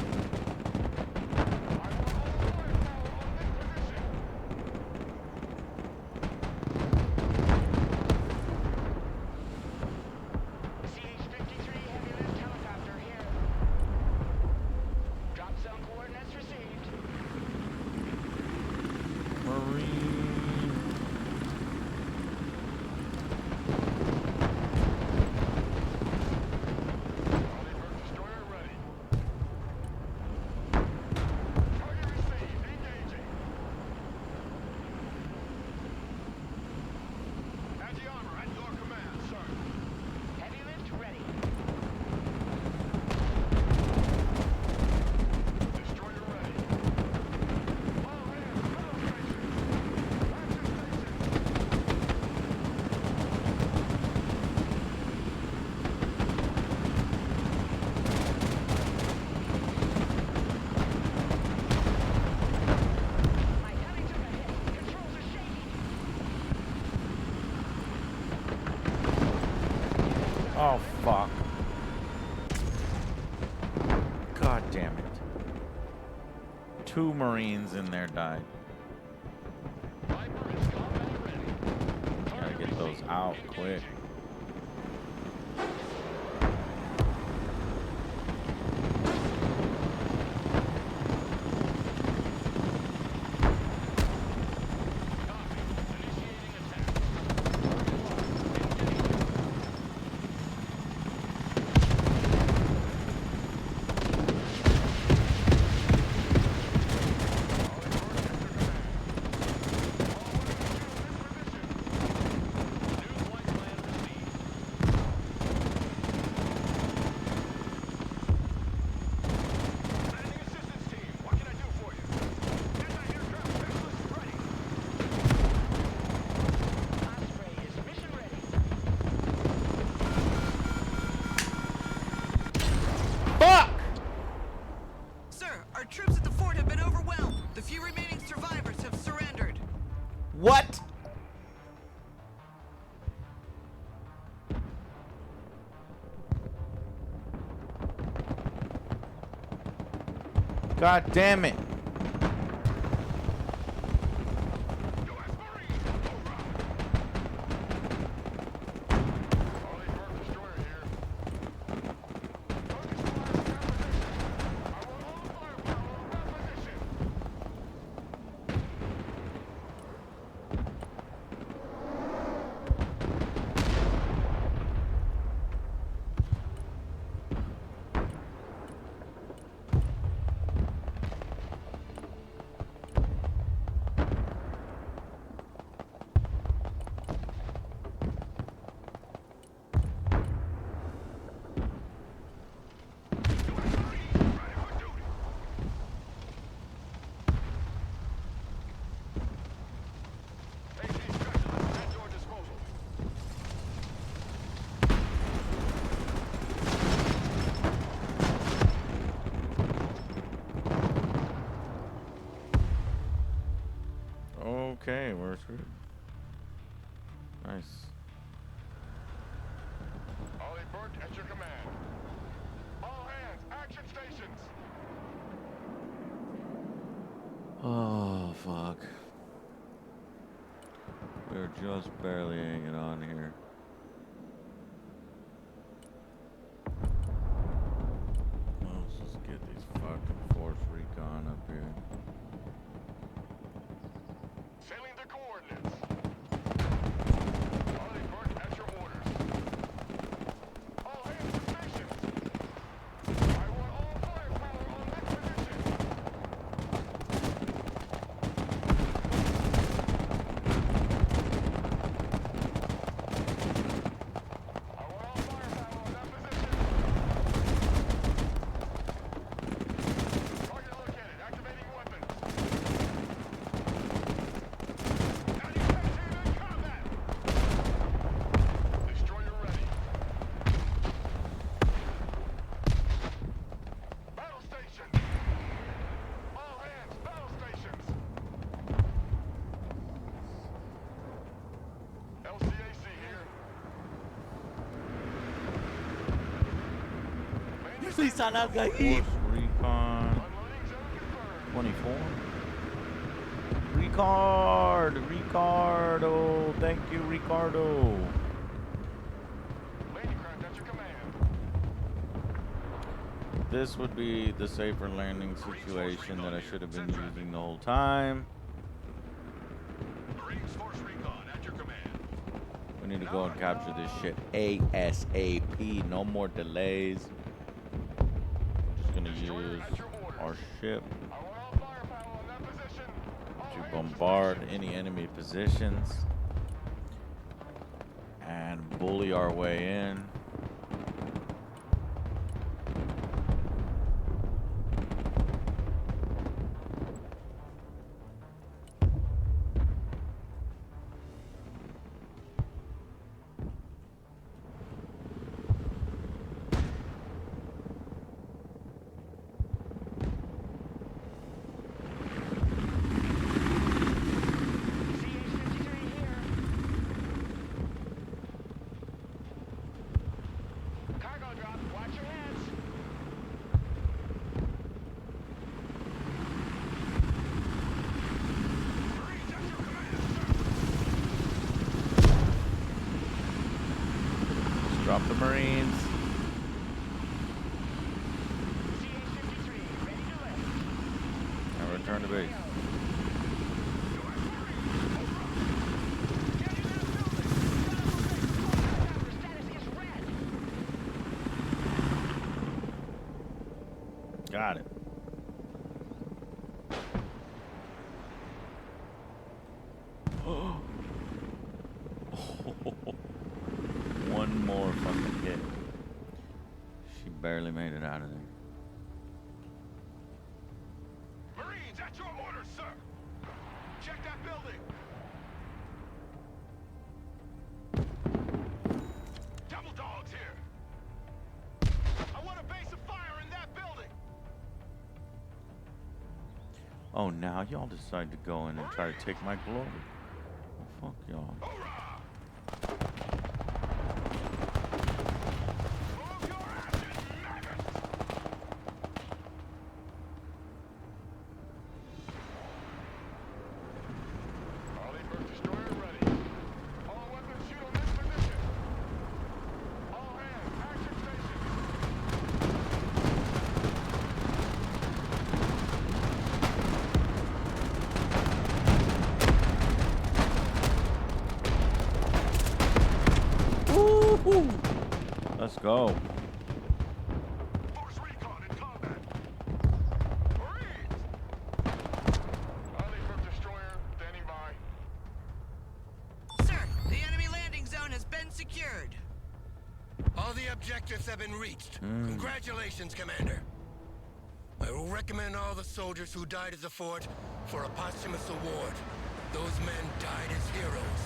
I want all firepower on this position. CH-53 heavy lift helicopter here. Drop zone coordinates received. Marine. Oldenburg destroyer ready. Target received. Engaging. Anti-armor at your command, sir. Heavy lift ready. Destroyer ready. All hands, battle stations. Action station. My gunning took a hit. Controls are shaky. Oh, fuck. God damn it. 2 Marines in there died. Viper is combat ready. Gotta Target get those received. out quick. Engaging. Copy. Initiating attack. Target locked. Engaging. Osprey is mission ready. Fuck! Sir, our troops at the fort have been overwhelmed. The few remaining survivors have surrendered. What? God damn it. U.S. Marines, hoorah! All Earth destroyer here. Focus fire on that position. I want all firepower on that position. U.S. Marines, ready for duty. AT specialist at your disposal. Okay, we're screwed. Nice. Ollie Burke at your command. All hands, action stations. Oh, fuck. We're just barely hanging on here. Let's just get these fucking Force Recon up here. Sailing the coordinates. Ollie Burke at your orders. All hands to stations. I want all firepower on that position. I want all firepower on that position. Target located. Activating weapons. Attack team in combat. Destroyer ready. Battle station. All hands, battle stations. LCAC here. Landing Force Recon unloading zone confirmed. 24. Ricardo. Thank you, Ricardo. Landing craft at your command. This would be the safer landing situation that I should have been using the whole time. Marines Force Recon at your command. We need to go and capture this shit ASAP. No more delays. Just gonna use our ship I want all firepower on that position. All to hands bombard stations. any enemy positions and bully our way in. CH-53 here. Cargo drop. Watch your heads. Marines at your command, Let's drop the Marines. CH-53 ready to lift. And return to base. Get in that building. Firepower status is red. Got it. One more fucking hit. She barely made it out of there. Marines at your orders, sir. Check that building. Double dogs here. I want a base of fire in that building. Oh, now y'all decide to go in and try to take my glory. Well, fuck y'all. Hoorah! Move your asses, maggots! go. Force recon in combat. Marines! Highly equipped destroyer standing by. Sir, the enemy landing zone has been secured. All the objectives have been reached. Congratulations, Commander. I will recommend all the soldiers who died at the fort for a posthumous award. Those men died as heroes.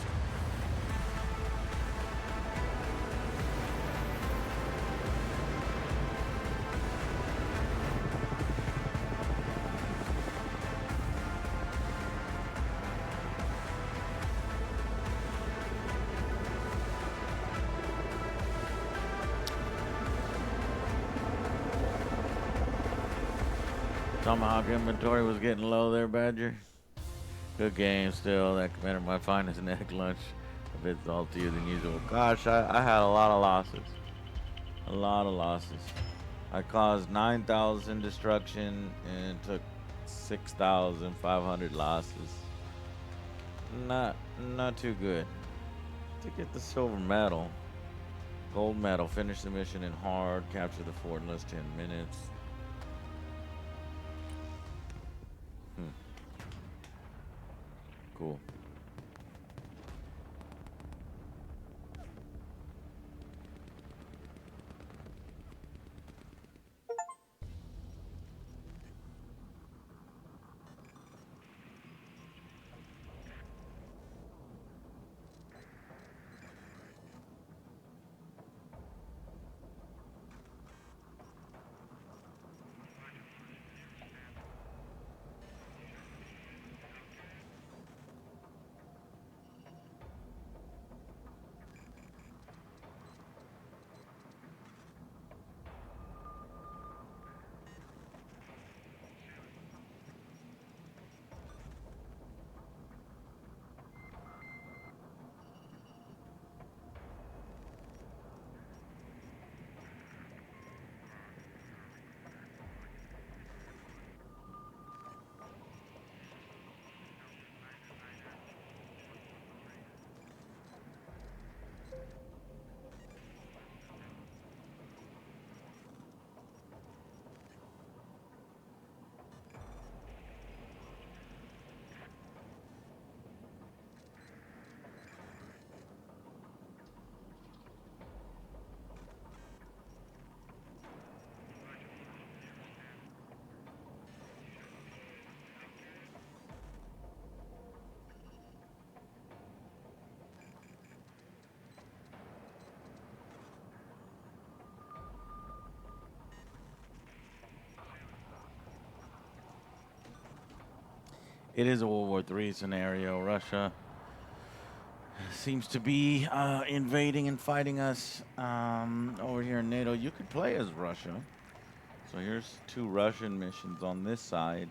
Tomahawk inventory was getting low there, Badger. Good game still. That Commander might find his neck lunch a bit saltier than usual. Gosh, I had a lot of losses. A lot of losses. I caused 9,000 destruction and took 6,500 losses. Not too good. To get the silver medal. Gold medal. Finish the mission in hard. Capture the fort in less 10 minutes. Cool. It is a World War III scenario. Russia seems to be invading and fighting us over here in NATO. You could play as Russia. So here's 2 Russian missions on this side.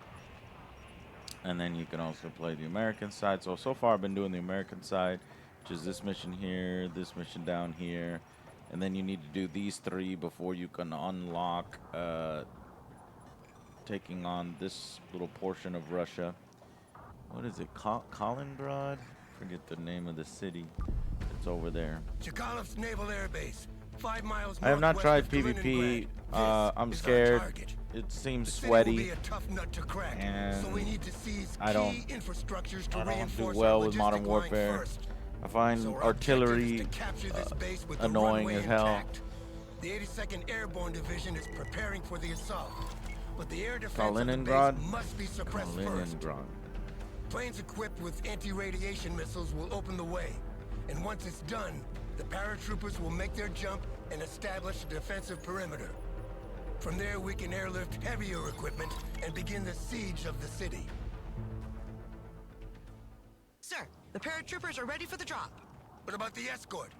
And then you can also play the American side. So far I've been doing the American side, which is this mission here, this mission down here. And then you need to do these 3 before you can unlock taking on this little portion of Russia. What is it? Kaliningrad? Forget the name of the city. It's over there. Chekalov's Naval Air Base, 5 miles I have not northwest tried of PvP. Kaliningrad. I'm This is our scared. target. It seems The city will sweaty. be a tough nut to crack, And so we need to seize I don't- key infrastructures to I don't do reinforce well our with Modern logistic line Warfare. first. I find So our artillery objective is to capture this base with the annoying runway as hell. intact. The 82nd Airborne Division is preparing for the assault, but the air defense of the Kaliningrad? base must be suppressed first. Kaliningrad. Planes equipped with anti-radiation missiles will open the way, and once it's done, the paratroopers will make their jump and establish a defensive perimeter. From there, we can airlift heavier equipment and begin the siege of the city. Sir, the paratroopers are ready for the drop. What about the escort?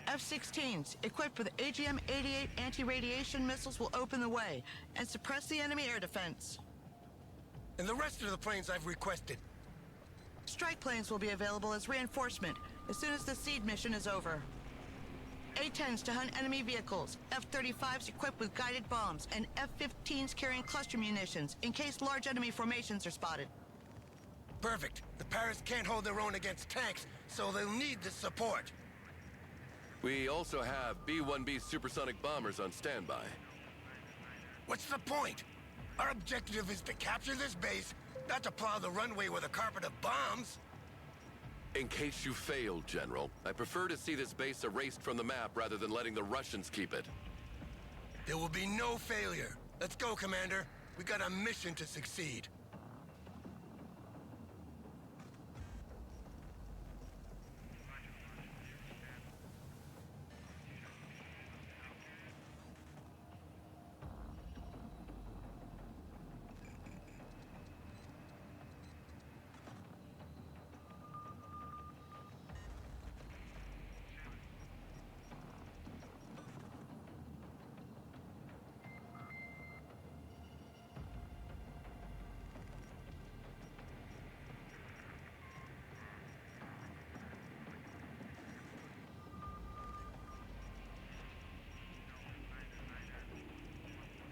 F-16s, equipped with AGM-88 anti-radiation missiles, will open the way and suppress the enemy air defense. And the rest of the planes I've requested. Strike planes will be available as reinforcement as soon as the seed mission is over. A-10s to hunt enemy vehicles, F-35s equipped with guided bombs, and F-15s carrying cluster munitions in case large enemy formations are spotted. Perfect. The Paras can't hold their own against tanks, so they'll need the support. We also have B-1B supersonic bombers on standby. What's the point? Our objective is to capture this base, not to plow the runway with a carpet of bombs. In case you failed, General, I prefer to see this base erased from the map rather than letting the Russians keep it. There will be no failure. Let's go, Commander. We got a mission to succeed.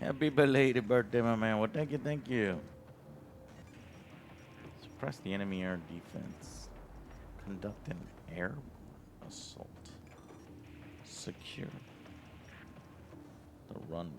Happy belated birthday, my man. Well, thank you, thank you. Suppress the enemy air defense. Conduct an air assault. Secure the runway.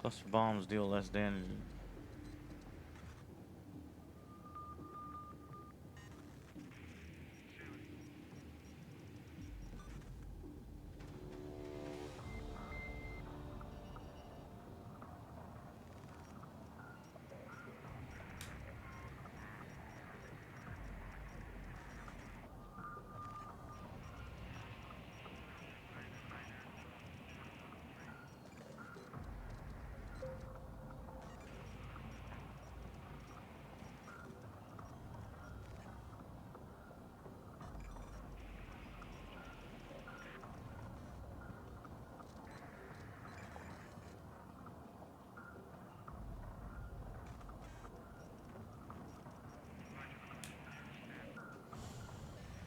Cluster bombs deal less damage.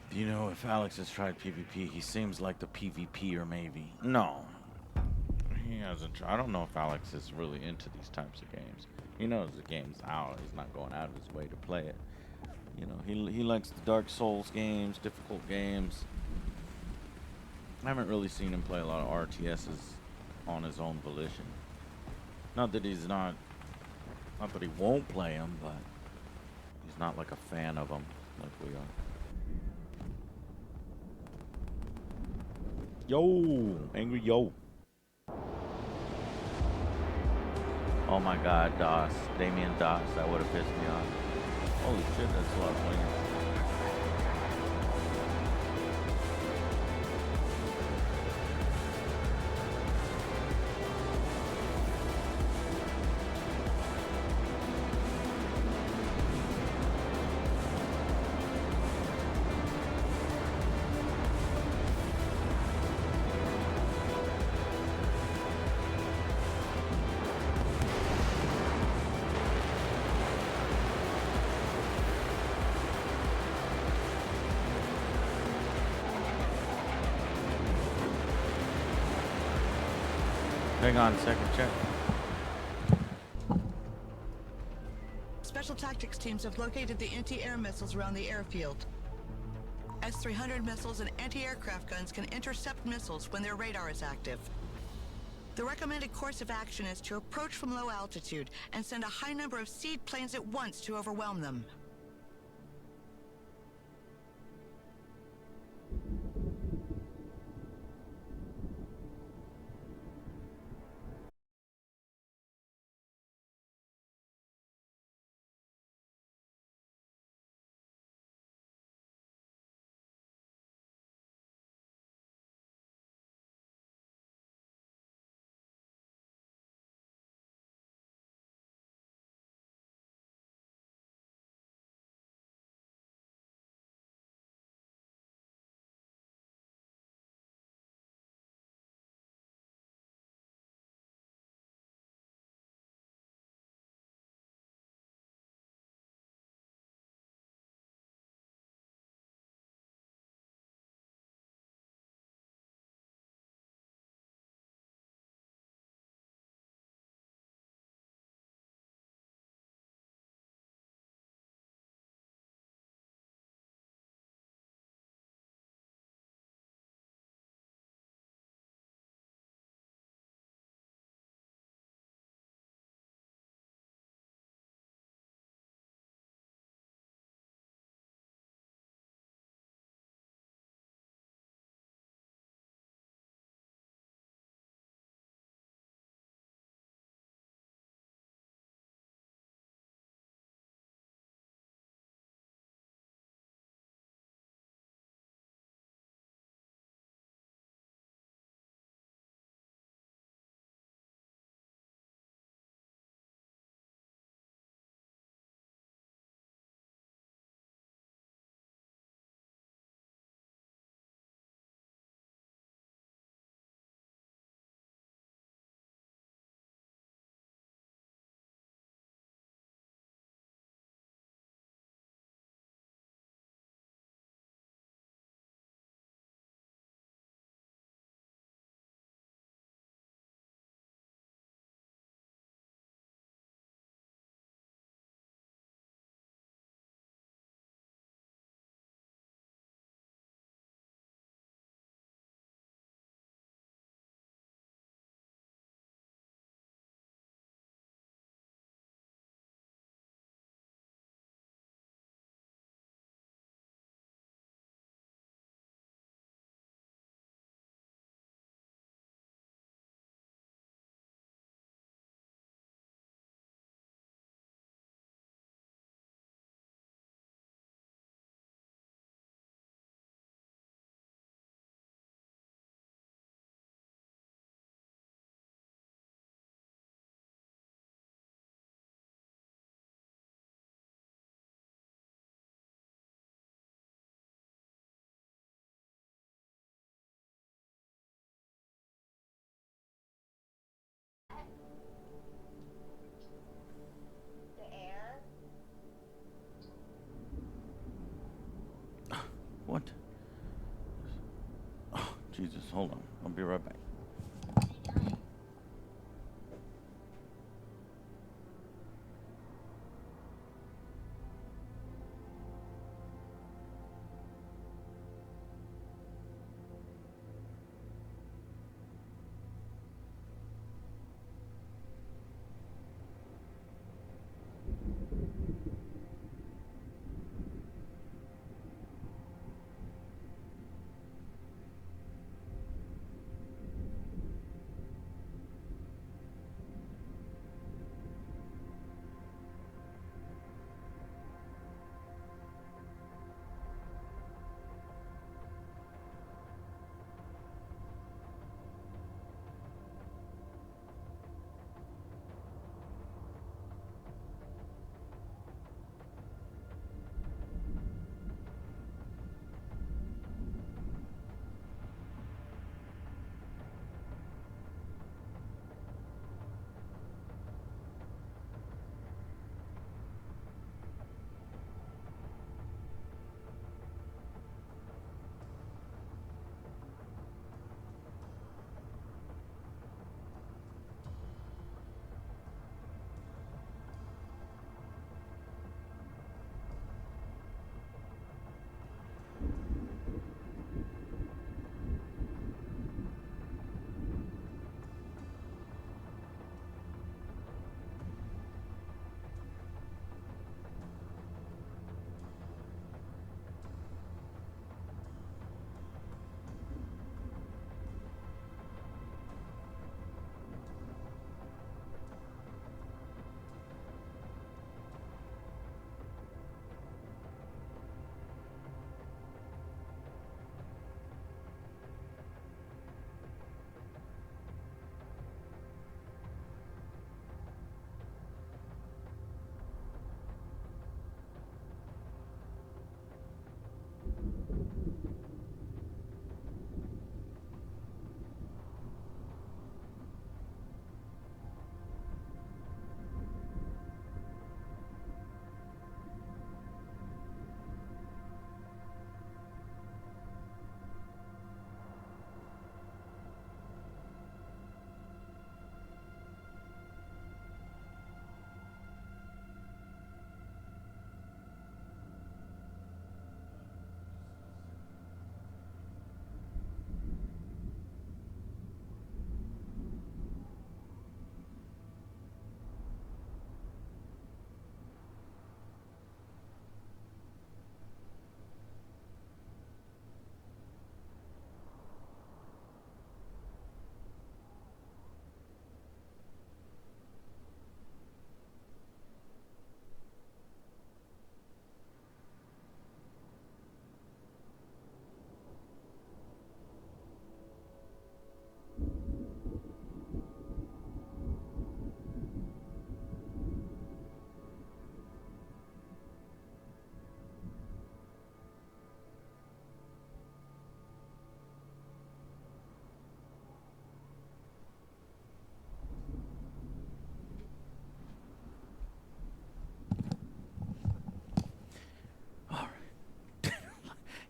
You know, if Alex has tried PvP, he seems like the PvPer maybe. No. He hasn't tried. I don't know if Alex is really into these types of games. He knows the game's out. He's not going out of his way to play it. You know, he likes the Dark Souls games, difficult games. I haven't really seen him play a lot of RTSs on his own volition. Not that he's not that he won't play them, but he's not like a fan of them like we are. Yo, angry yo. Oh my God, DOS, Damien DOS, that would have pissed me off. Holy shit, that's a lot of players. Hang on a second, check. Special tactics teams have located the anti-air missiles around the airfield. S-300 missiles and anti-aircraft guns can intercept missiles when their radar is active. The recommended course of action is to approach from low altitude and send a high number of seed planes at once to overwhelm them. Hold on. I'll be right back.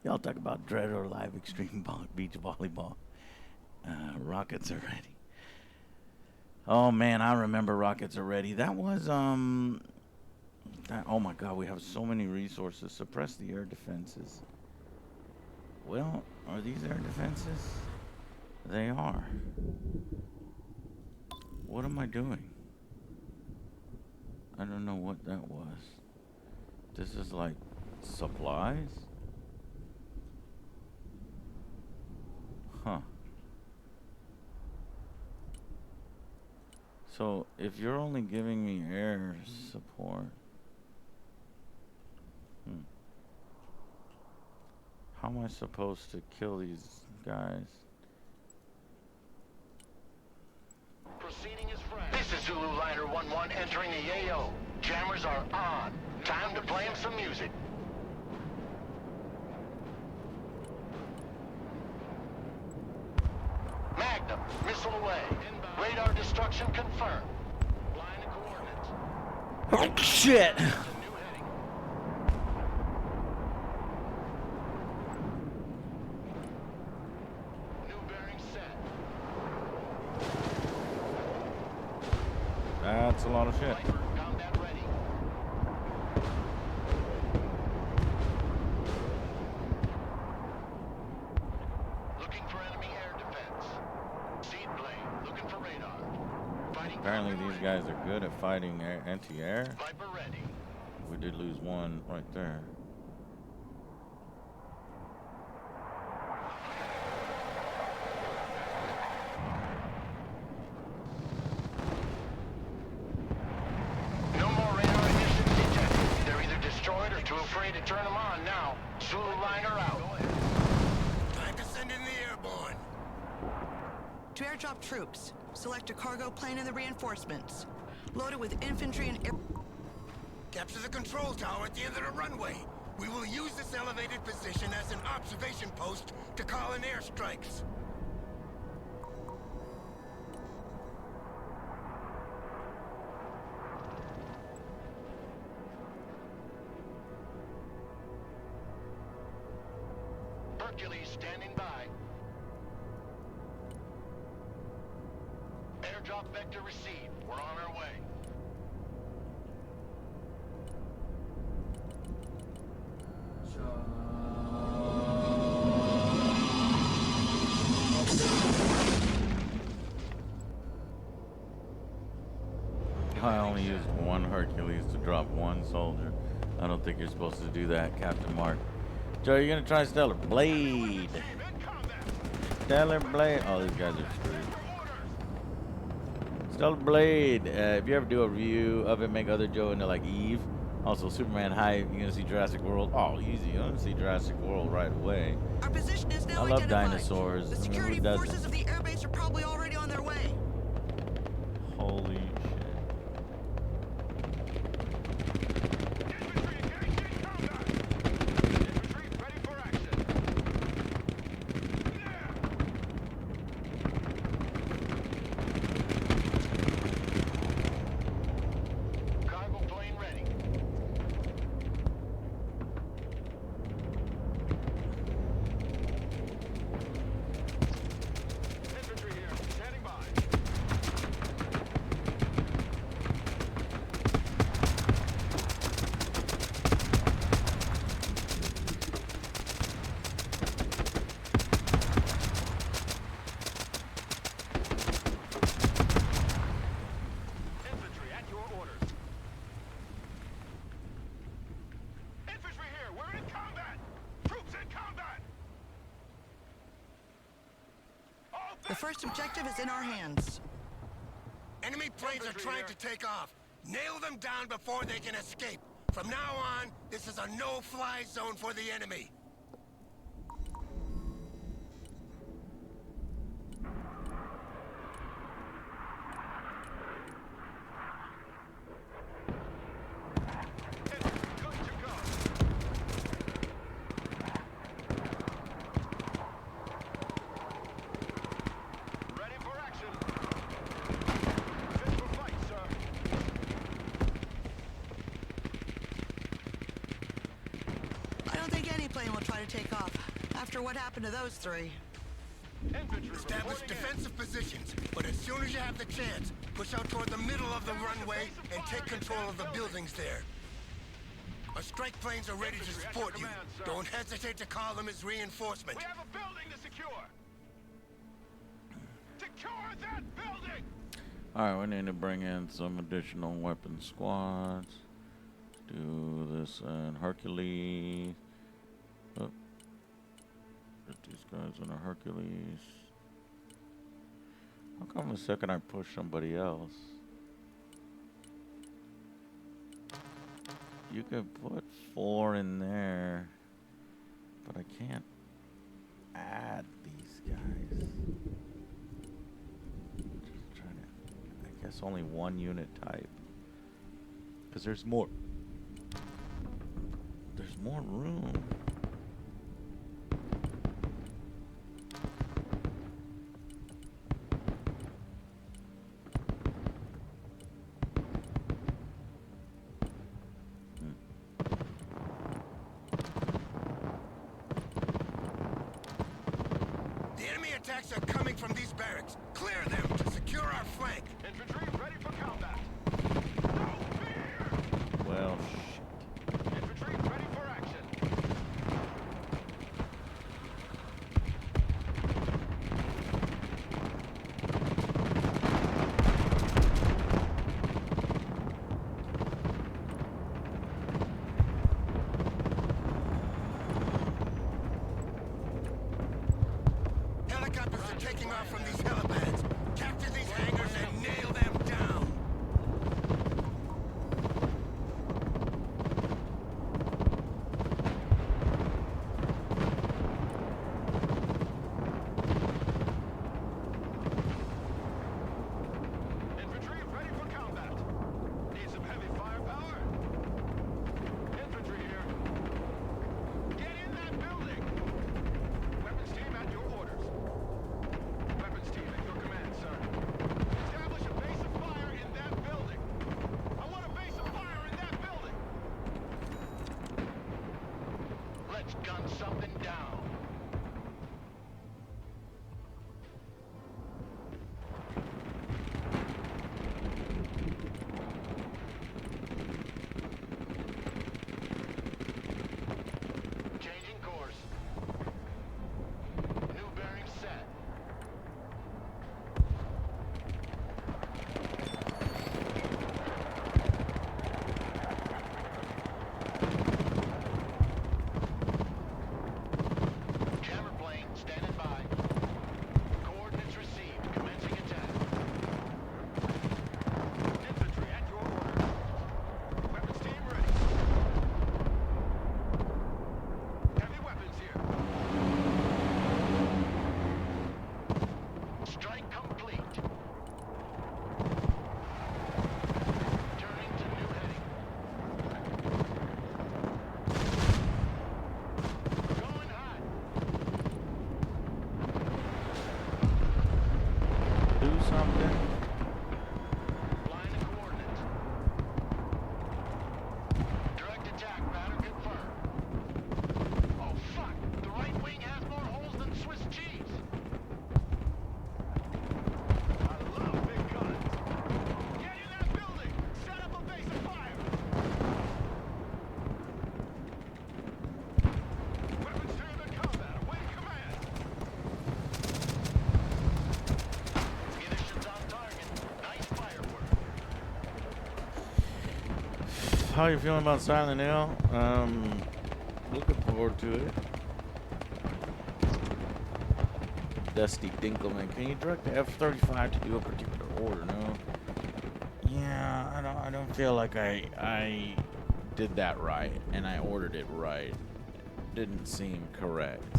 Y'all talk about Dread or Live Extreme Beach Volleyball. Rockets Are Ready. Oh man, I remember Rockets Are Ready. That was oh my god, we have so many resources. Suppress the air defenses. Well, are these air defenses? They are. What am I doing? I don't know what that was. This is like supplies? Huh. So, if you're only giving me air support, how am I supposed to kill these guys? Proceeding is fresh. This is Zulu Liner 1-1 entering the AO. Jammers are on. Time to play him some music. Magnum, missile away. Radar destruction confirmed. Line of coordinates. Oh shit! New heading. New bearing That's a lot of shit. Viper, combat ready. Looking for enemy air defense. Seed plane, looking for radar. Fighting Apparently target these ready. guys are good at fighting anti-air. Viper ready. We did lose one right there. No more radar emissions detected. They're either destroyed or too afraid to turn them on now. Zulu liner out. Time to send in the airborne. To airdrop troops, select a cargo plane in the reinforcements. Load it with infantry and air... Capture the control tower at the end of the runway. We will use this elevated position as an observation post to call in airstrikes. Hercules standing by. Airdrop vector received. We're on our way. I only used one Hercules to drop one soldier. I don't think you're supposed to do that, Captain Mark. Joe, you're gonna try Stellar Blade. Team in combat. Stellar Blade. Oh, these guys are screwed. Stellar Blade. If you ever do a review of it, make other Joe into like Eve. Also, Superman Hype. You're gonna see Jurassic World. Oh, easy. You're gonna see Jurassic World right away. Our position is now I love identified. dinosaurs. The I mean, who security doesn't? forces of the airbase are probably already on their way. Holy shit. Infantry engaged in combat. Infantry ready for action. Cargo plane ready. Infantry here, standing by. Infantry at your orders. Infantry here, we're in combat. Troops in combat. All The first objective is in our hands. Enemy planes are trying to take off. Nail them down before they can escape. From now on, this is a no-fly zone for the enemy. Infantry good to go. Ready for action. Fit for fight, sir. I don't think any plane will try to take off after what happened to those three. Infantry Establish reporting in. defensive positions, but as soon as you have the chance, push out toward the middle of the runway and take control of the buildings there. Our strike planes are ready to support you. Don't hesitate to call them as reinforcement. We have a building to secure. Secure that building. Alright, we need to bring in some additional weapon squads. Do this in Hercules. Oh. Put these guys in a Hercules. How come the second I push somebody else? You could put 4 in there, but I can't add these guys. Just trying to, I guess only one unit type. Because there's more room. The enemy attacks are coming from these barracks. Clear them to secure our flank. Infantry ready for combat. How are you feeling about Silent Hill? Looking forward to it. Dusty Dinkelman, can you direct the F-35 to do a particular order? No. Yeah, I don't feel like I did that right, and I ordered it right. Didn't seem correct.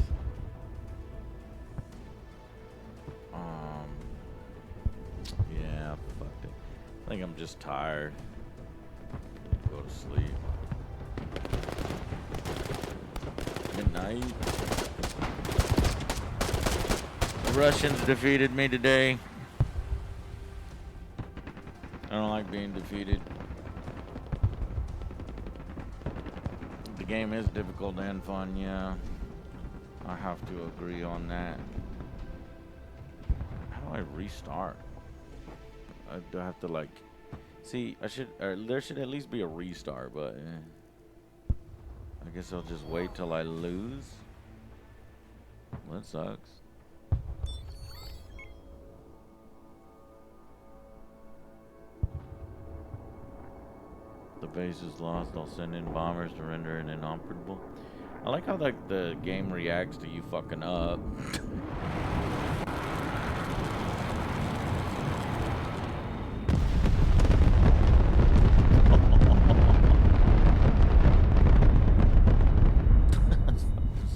Yeah, fucked it. I think I'm just tired. Go to sleep. Good night. The Russians defeated me today. I don't like being defeated. The game is difficult and fun, yeah. I have to agree on that. How do I restart? I do have to like... See, there should at least be a restart, but... I guess I'll just wait till I lose. Well, that sucks. The base is lost. I'll send in bombers to render it inoperable. I like how the game reacts to you fucking up.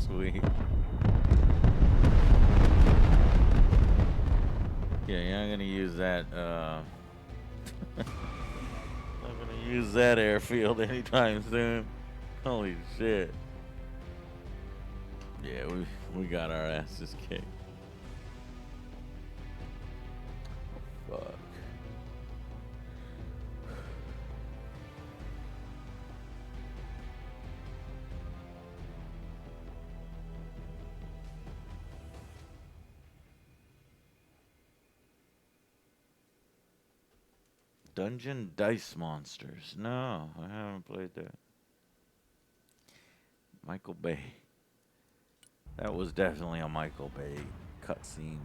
Sweet. Yeah, you're not gonna use that. Use that airfield anytime soon. Holy shit. Yeah, we got our asses kicked. Fuck. Dungeon Dice Monsters. No, I haven't played that. Michael Bay. That was definitely a Michael Bay cutscene.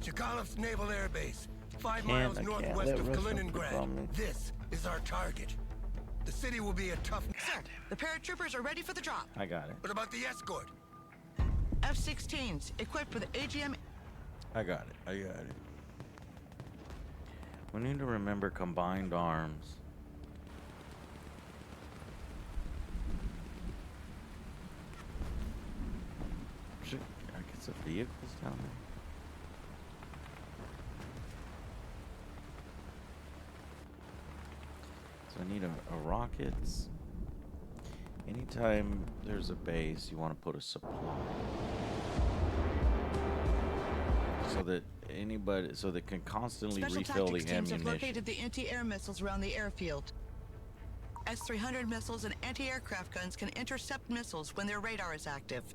Chekalov's Naval Air Base, 5 miles northwest of Kaliningrad. This is our target. The city will be a tough... Sir, the paratroopers are ready for the drop. I got it. What about the escort? F-16s, equipped with AGM... I got it. I got it. We need to remember combined arms. Should I get some vehicles down there? So I need a rockets. Anytime there's a base, you want to put a supply. So that they can constantly Special refill the tactics teams have ammunition. located the anti-air missiles around the airfield. S-300 missiles and anti-aircraft guns can intercept missiles when their radar is active.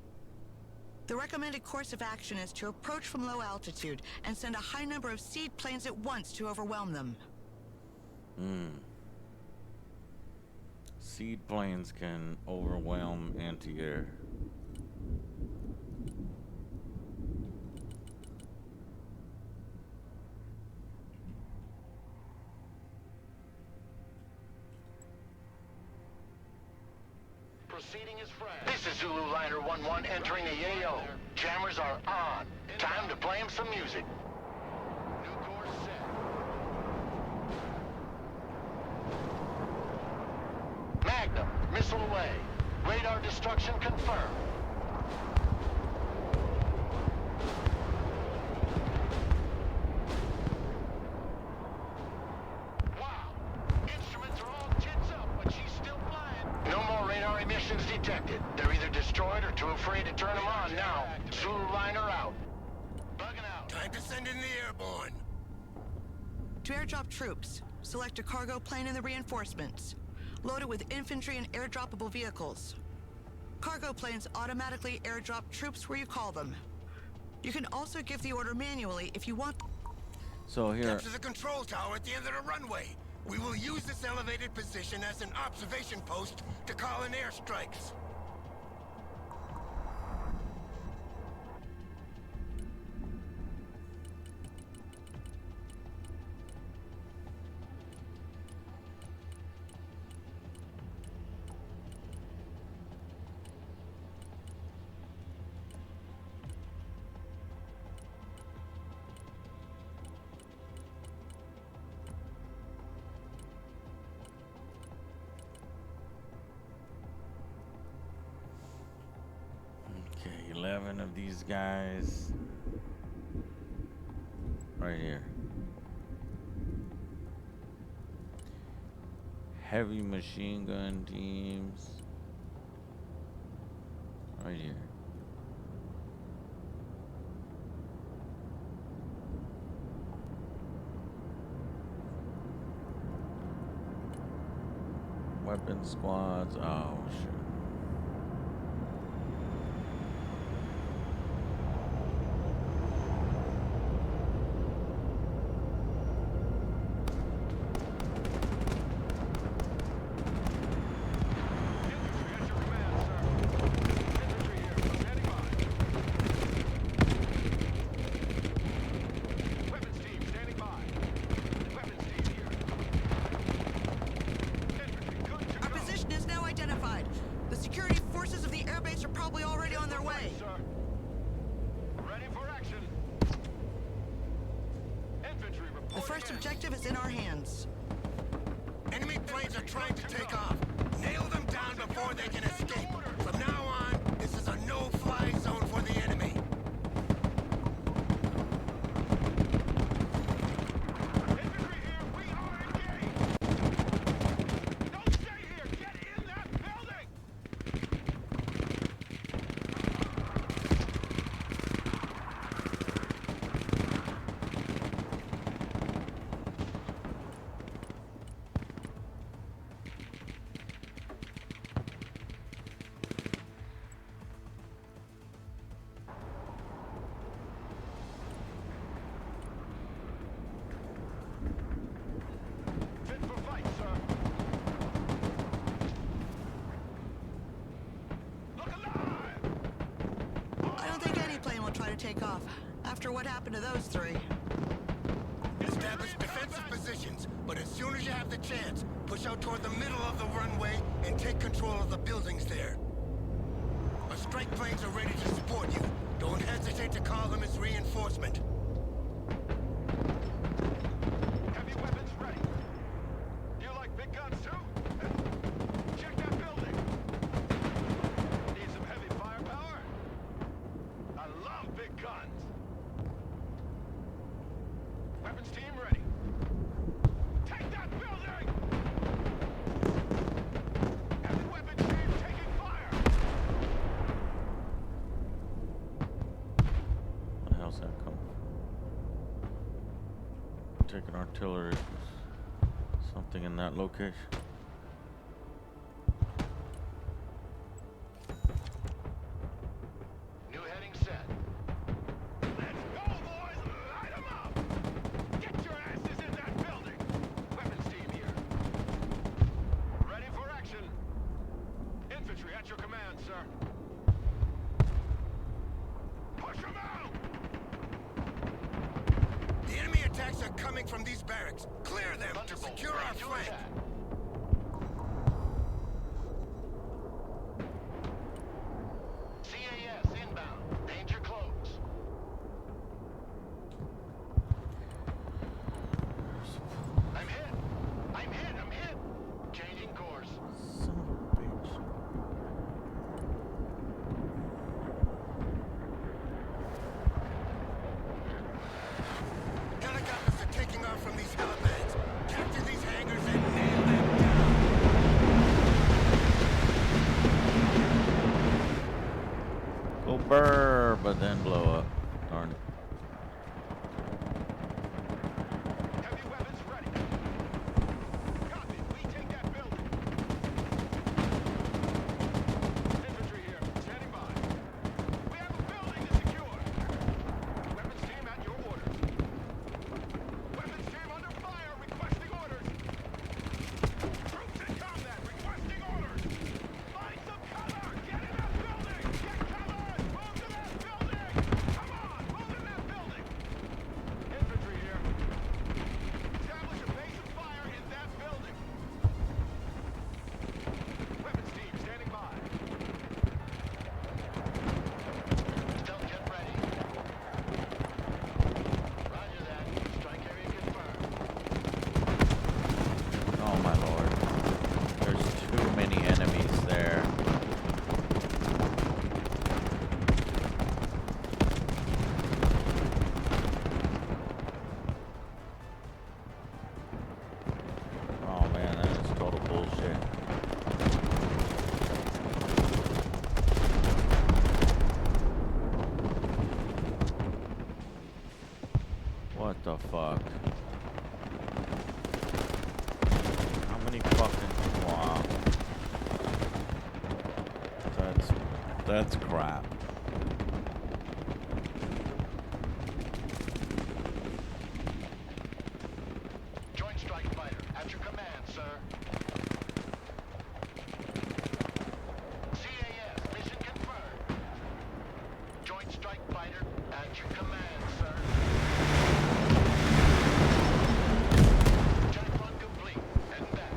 The recommended course of action is to approach from low altitude and send a high number of seed planes at once to overwhelm them. Seed planes can overwhelm anti-air. Proceeding is fresh. This is Zulu Liner 1-1 entering the AO. Jammers are on. Time to play him some music. New course set. Magnum, missile away. Radar destruction confirmed. Wow. Instruments are all tits up, but she's still flying. No more radar emissions detected. They're either destroyed or too afraid to turn them on now. Zulu Liner out. Bugging out. Time to send in the airborne. To airdrop troops, select a cargo plane in the reinforcements. Load it with infantry and airdroppable vehicles. Cargo planes automatically airdrop troops where you call them. You can also give the order manually if you want. So here, Capture the control tower at the end of the runway. We will use this elevated position as an observation post to call in airstrikes. okay, 11 of these guys right here. Heavy machine gun teams right here. Weapon squads. Oh shit. Infantry at your command, sir. Infantry here. Standing by. Weapons team standing by. Weapons team here. Infantry good to Our go. position is now identified. The security forces of the airbase are probably already on their way. Sir. Ready for action. Infantry reporting The first in. objective is in our hands. Enemy planes are trying to take off. Nail them down before they can escape. From now on, this is a no-fly zone for the enemy. Infantry here, we are engaged! Don't stay here! Get in that building! Fit for fight, sir. Look alive! I don't think any plane will try to take off after what happened to those three. Establish defensive positions, but as soon as you have the chance, push out toward the middle of the runway and take control of the buildings there. Our strike planes are ready to support you. Don't hesitate to call them as reinforcement. Heavy weapons ready. Do you like big guns too? Check that building. Need some heavy firepower? I love big guns. Weapons team ready. Take that building! Heavy weapons team taking fire! What the hell's that coming from? Taking artillery. Something in that location. New heading set. Let's go, boys! Light 'em up! Get your asses in that building! Weapons team here. Ready for action. Infantry at your command, sir. Push 'em out! The enemy attacks are coming from these barracks. Clear them to Thunderbolt, secure our ready to flank. attack. CAS inbound. Danger close. I'm hit. I'm hit. I'm hit. Changing course. Son of a bitch. Helicopters are taking off from these helipads. Capture these hangars and nail What the fuck? How many fucking... Wow. That's crap. Joint Strike Fighter, at your command, sir. CAS, mission confirmed. Joint Strike Fighter, at your command, sir. Check run complete, and back.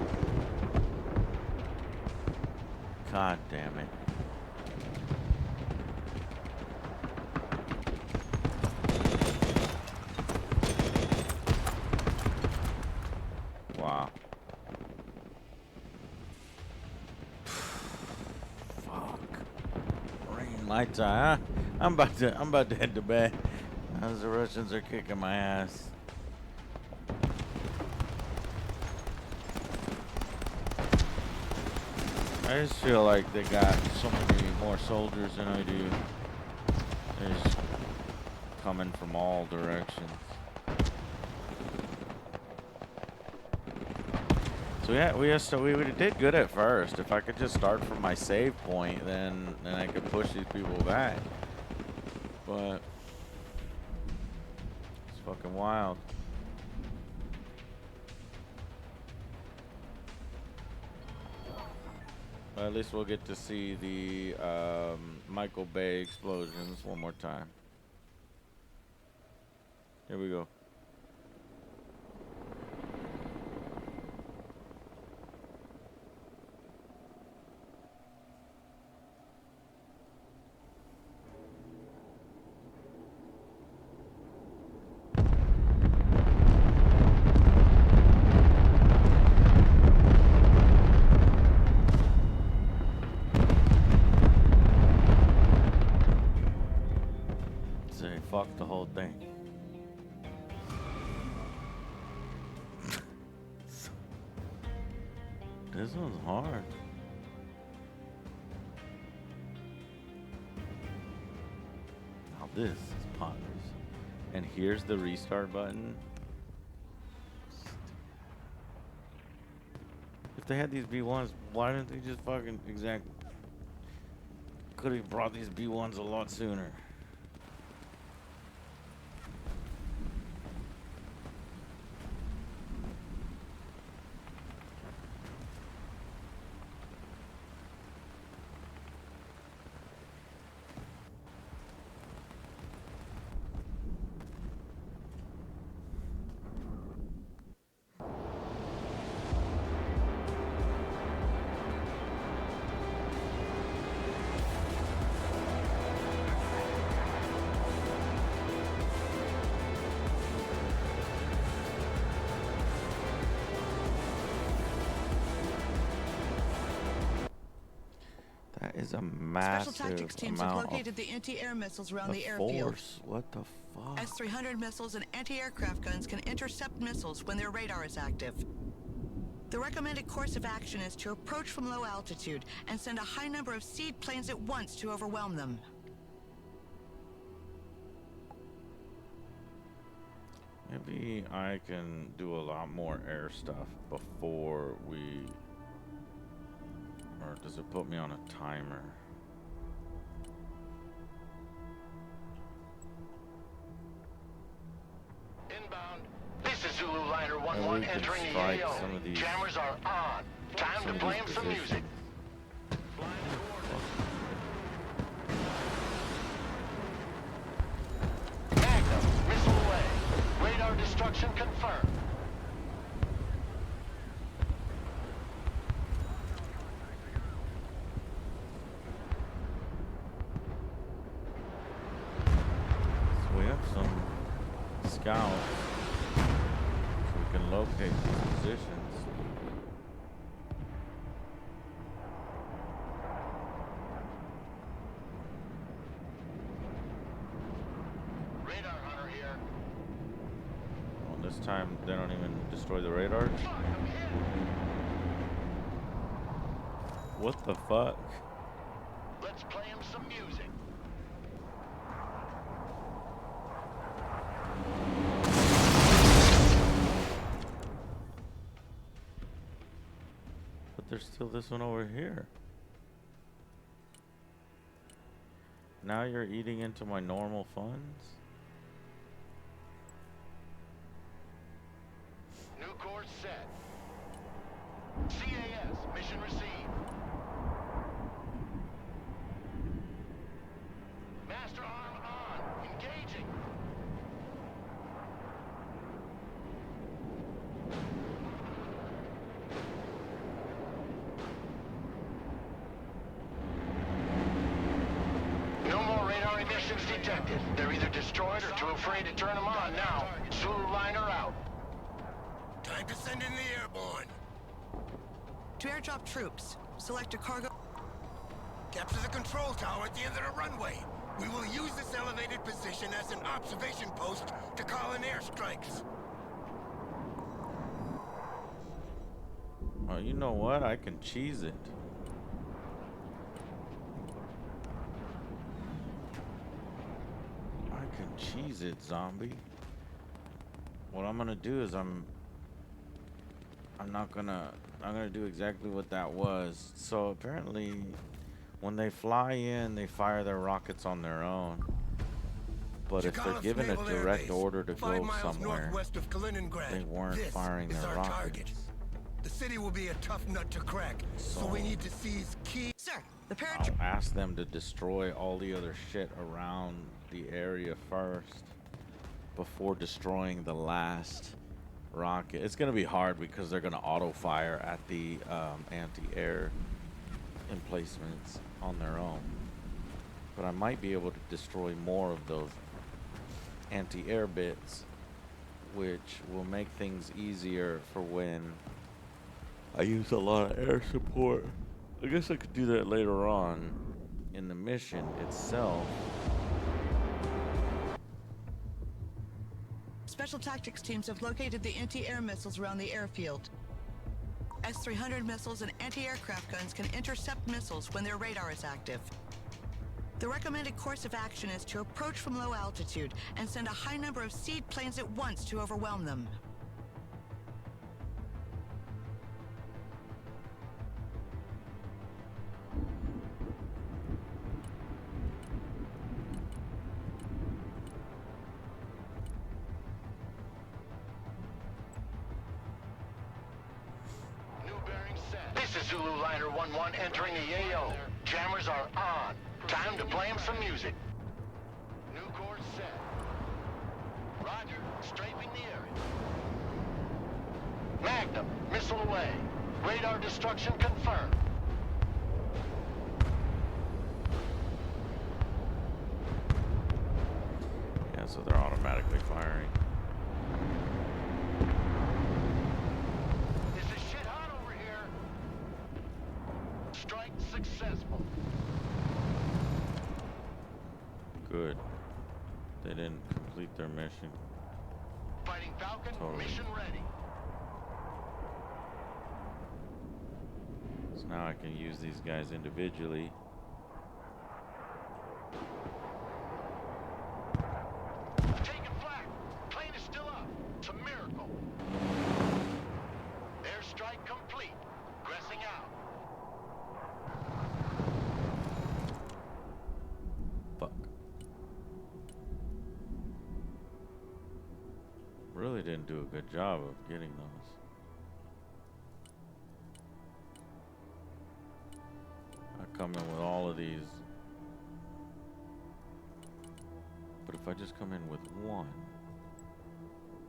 God damn it. Wow. Fuck. Rain lights eye. I'm about to head to bed. As the Russians are kicking my ass. I just feel like they got so many more soldiers than I do. They're just coming from all directions. So yeah, we did good at first. If I could just start from my save point, then I could push these people back. But it's fucking wild. But at least we'll get to see the Michael Bay explosions one more time. Here we go. Say fuck the whole thing. This one's hard. Now this is poggers. And here's the restart button. If they had these B1s, why didn't they just fucking could have brought these B1s a lot sooner. That is a massive Special tactics teams have amount located the anti-air missiles around of the airfield. force. What the fuck? S-300 missiles and anti-aircraft guns can intercept missiles when their radar is active. The recommended course of action is to approach from low altitude and send a high number of seed planes at once to overwhelm them. Maybe I can do a lot more air stuff before we... Or does it put me on a timer? Inbound. This is Zulu Liner Maybe 1-1 we can entering the strike some of AO. these- Jammers are on. Time to some of play these some music. positions. Magnum, missile away. Radar destruction confirmed. So we have some scouts, so we can locate these positions. Radar hunter here. Well, this time they don't even destroy the radar. Fuck, I'm hit. What the fuck? Let's play him some music. there's still this one over here. Now you're eating into my normal funds? New course set. CAS, mission received. Master arm on. Engaging. No more radar emissions detected. They're either destroyed or too afraid to turn them on now. Zulu liner out. Time to send in the airborne. To airdrop troops, select a cargo. Capture the control tower at the end of the runway. We will use this elevated position as an observation post to call in airstrikes. Oh, you know what? I can cheese it. I can cheese it, zombie. What I'm gonna do is I'm gonna do exactly what that was. So apparently when they fly in, they fire their rockets on their own. But if they're Chikanov's given a Naval direct Air order to 5 go miles somewhere, northwest of Kaliningrad. they weren't This firing is their our rockets. target. The city will be a tough nut to crack, so we need to seize key. Sir, the I'll paratroop. ask them to destroy all the other shit around the area first before destroying the last rocket. It's gonna be hard because they're gonna auto fire at the anti-air emplacements on their own. But I might be able to destroy more of those anti-air bits, which will make things easier for when I use a lot of air support. I guess I could do that later on in the mission itself. Special tactics teams have located the anti-air missiles around the airfield. S-300 missiles and anti-aircraft guns can intercept missiles when their radar is active. The recommended course of action is to approach from low altitude and send a high number of seed planes at once to overwhelm them. New bearing set. This is Zulu liner 1-1 entering the AO. Jammers are on. Time to play 'em some music. New course set. Roger. Strafing the area. Magnum. Missile away. Radar destruction confirmed. Yeah, so they're automatically firing. This is shit hot over here. Strike successful. Good. They didn't complete their mission. Fighting Falcon, Totally. mission ready. So now I can use these guys individually. Taking flag. Plane is still up. It's a miracle. Airstrike complete. Pressing out. Fuck. Really didn't do a good job of getting those. I come in with all of these. But if I just come in with one,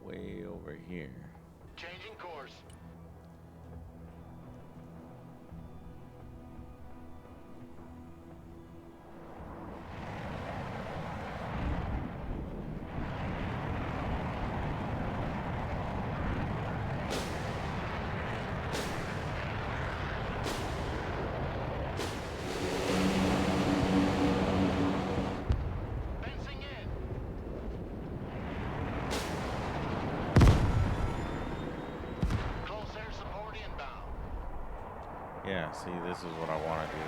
way over here. Changing course. Fencing in. Close air support inbound. Yeah, see, this is what I want to do.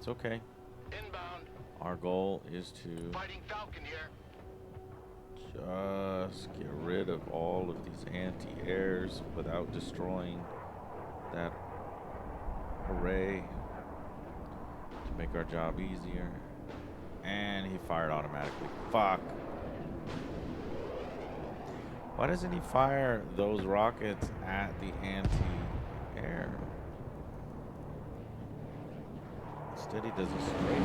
It's okay. Inbound. Our goal is to Fighting Falcon here. just get rid of all of these anti-airs without destroying that array to make our job easier. And he fired automatically. Fuck. Why doesn't he fire those rockets at the anti-air? Instead he does a straight.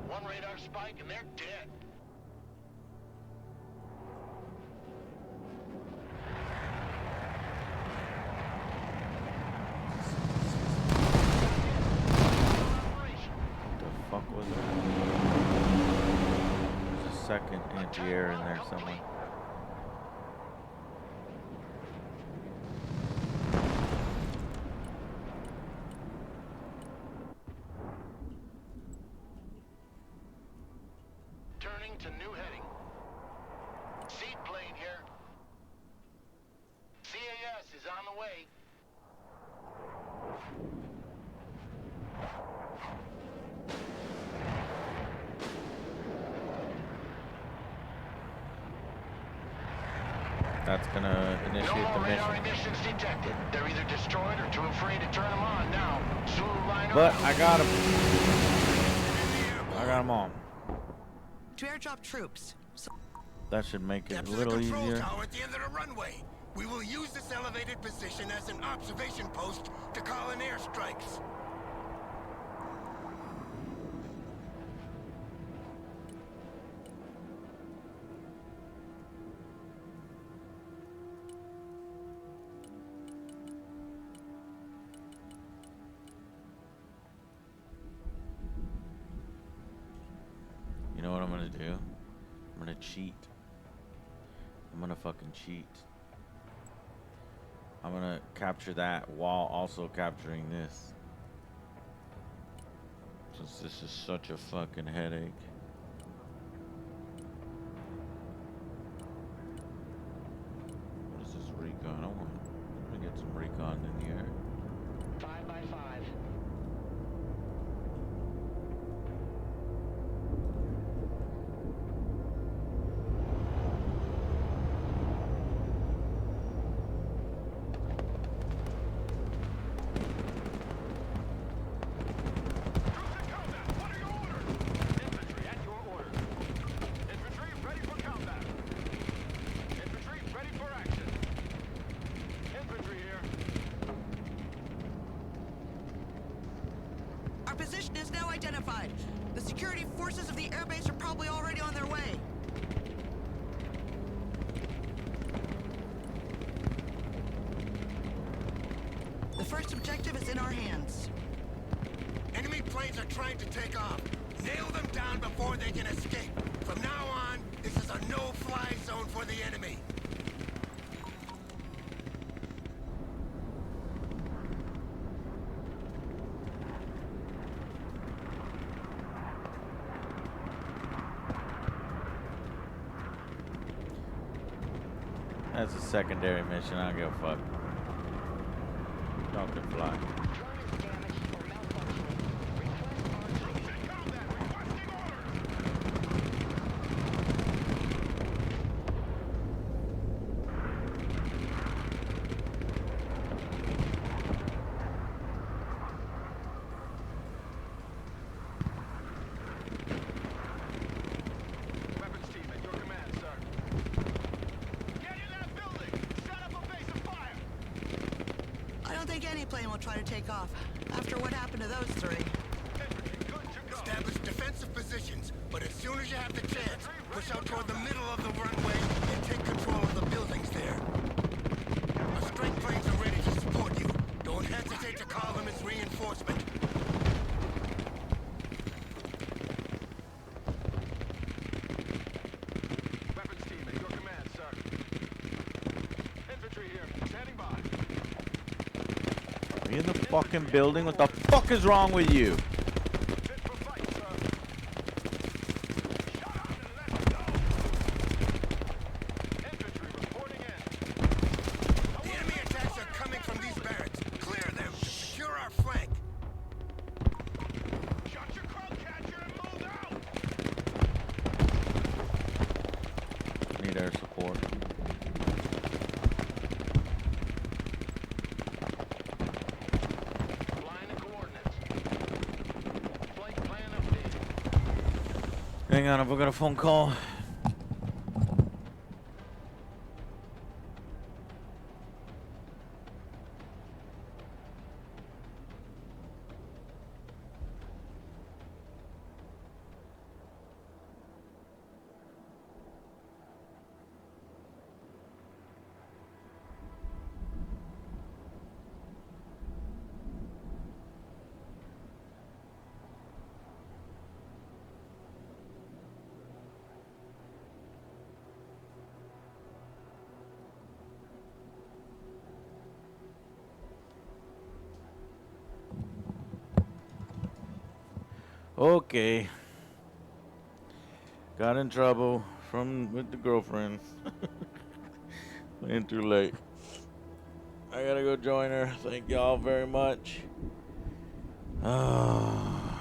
One radar spike and they're dead. What the fuck was that? There's a second anti-air in there somewhere. Turning to new heading. Seaplane here. CAS is on the way. That's gonna No initiate more the radar mission. emissions detected. They're either destroyed or too afraid to turn them on now. Zulu liner. But I got him. I got him all. To airdrop troops. That should make it Get a to the little control easier. tower at the end of the runway. We will use this elevated position as an observation post to call in airstrikes. You know what I'm gonna do? I'm gonna cheat. I'm gonna fucking cheat. I'm gonna capture that while also capturing this. Since this is such a fucking headache. What is this recon? I want to get some recon in here. 5 by 5. Troops in combat. What are your orders? Infantry at your orders. Infantry ready for combat. Infantry ready for action. Infantry here. Our position is now identified. The security forces of the airbase are probably already on their way. The first objective is in our hands. Enemy planes are trying to take off. Nail them down before they can escape. From now on, this is a no-fly zone for the enemy. That's a secondary mission. I don't give a fuck. Y'all can fly. Drone is damaged or malfunctioning. Request RT. Troops in combat. Requesting orders. Weapons team at your command, sir. Get in that building. Set up a base of fire. I don't think any plane will try to take off after what happened to those three. Infantry good to go. Establish defensive positions, but as soon as you have the chance, push out toward the middle of the runway and take control of the buildings there. Our strike planes are ready to support you. Don't hesitate to call them as reinforcement. Weapons team at your command, sir. Infantry here, standing by. Are you in the fucking building? What the fuck is wrong with you? Fit for fight, sir. Shut up and let's go. Infantry reporting in. The enemy attacks are coming from these barracks. Clear them to secure our flank. Hang on, I've got a phone call. Okay. Got in trouble with the girlfriend. Playing too late. I gotta go join her. Thank y'all very much. I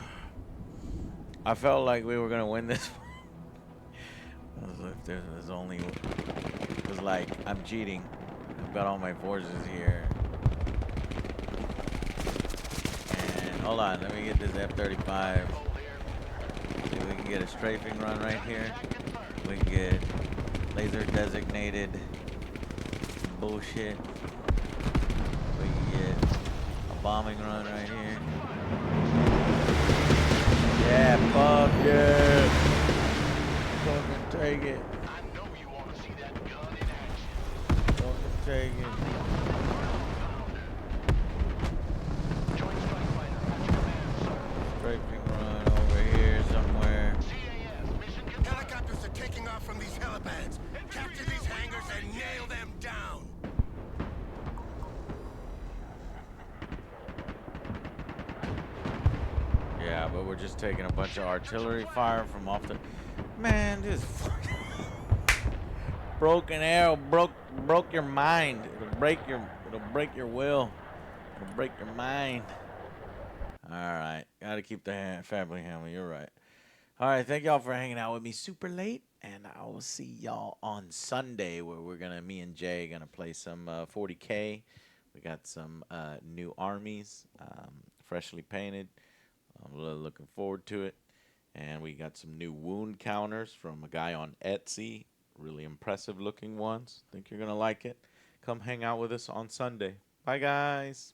felt like we were gonna win this. If there's only, cause like I'm cheating. I've got all my forces here. And hold on, let me get this F-35. See if we can get a strafing run right here. We can get laser designated bullshit. We can get a bombing run right here. Yeah, fuck yeah. Fucking take it. I know you want to see that gun in action. Fucking take it. Joint Strike Fighter at your command, sir. Strafing run over here somewhere. CAS, mission confirmed. Helicopters are taking off from these helipads. Capture these hangars and nail them down. Yeah, but we're just taking a bunch of artillery fire from off the. Man, this broken arrow broke your mind. It'll break your will. It'll break your mind. All right, gotta keep the family hammer. You're right. All right, thank y'all for hanging out with me super late, and I will see y'all on Sunday where me and Jay gonna play some 40K. We got some new armies, freshly painted. I'm really looking forward to it. And we got some new wound counters from a guy on Etsy. Really impressive looking ones. Think you're going to like it. Come hang out with us on Sunday. Bye, guys.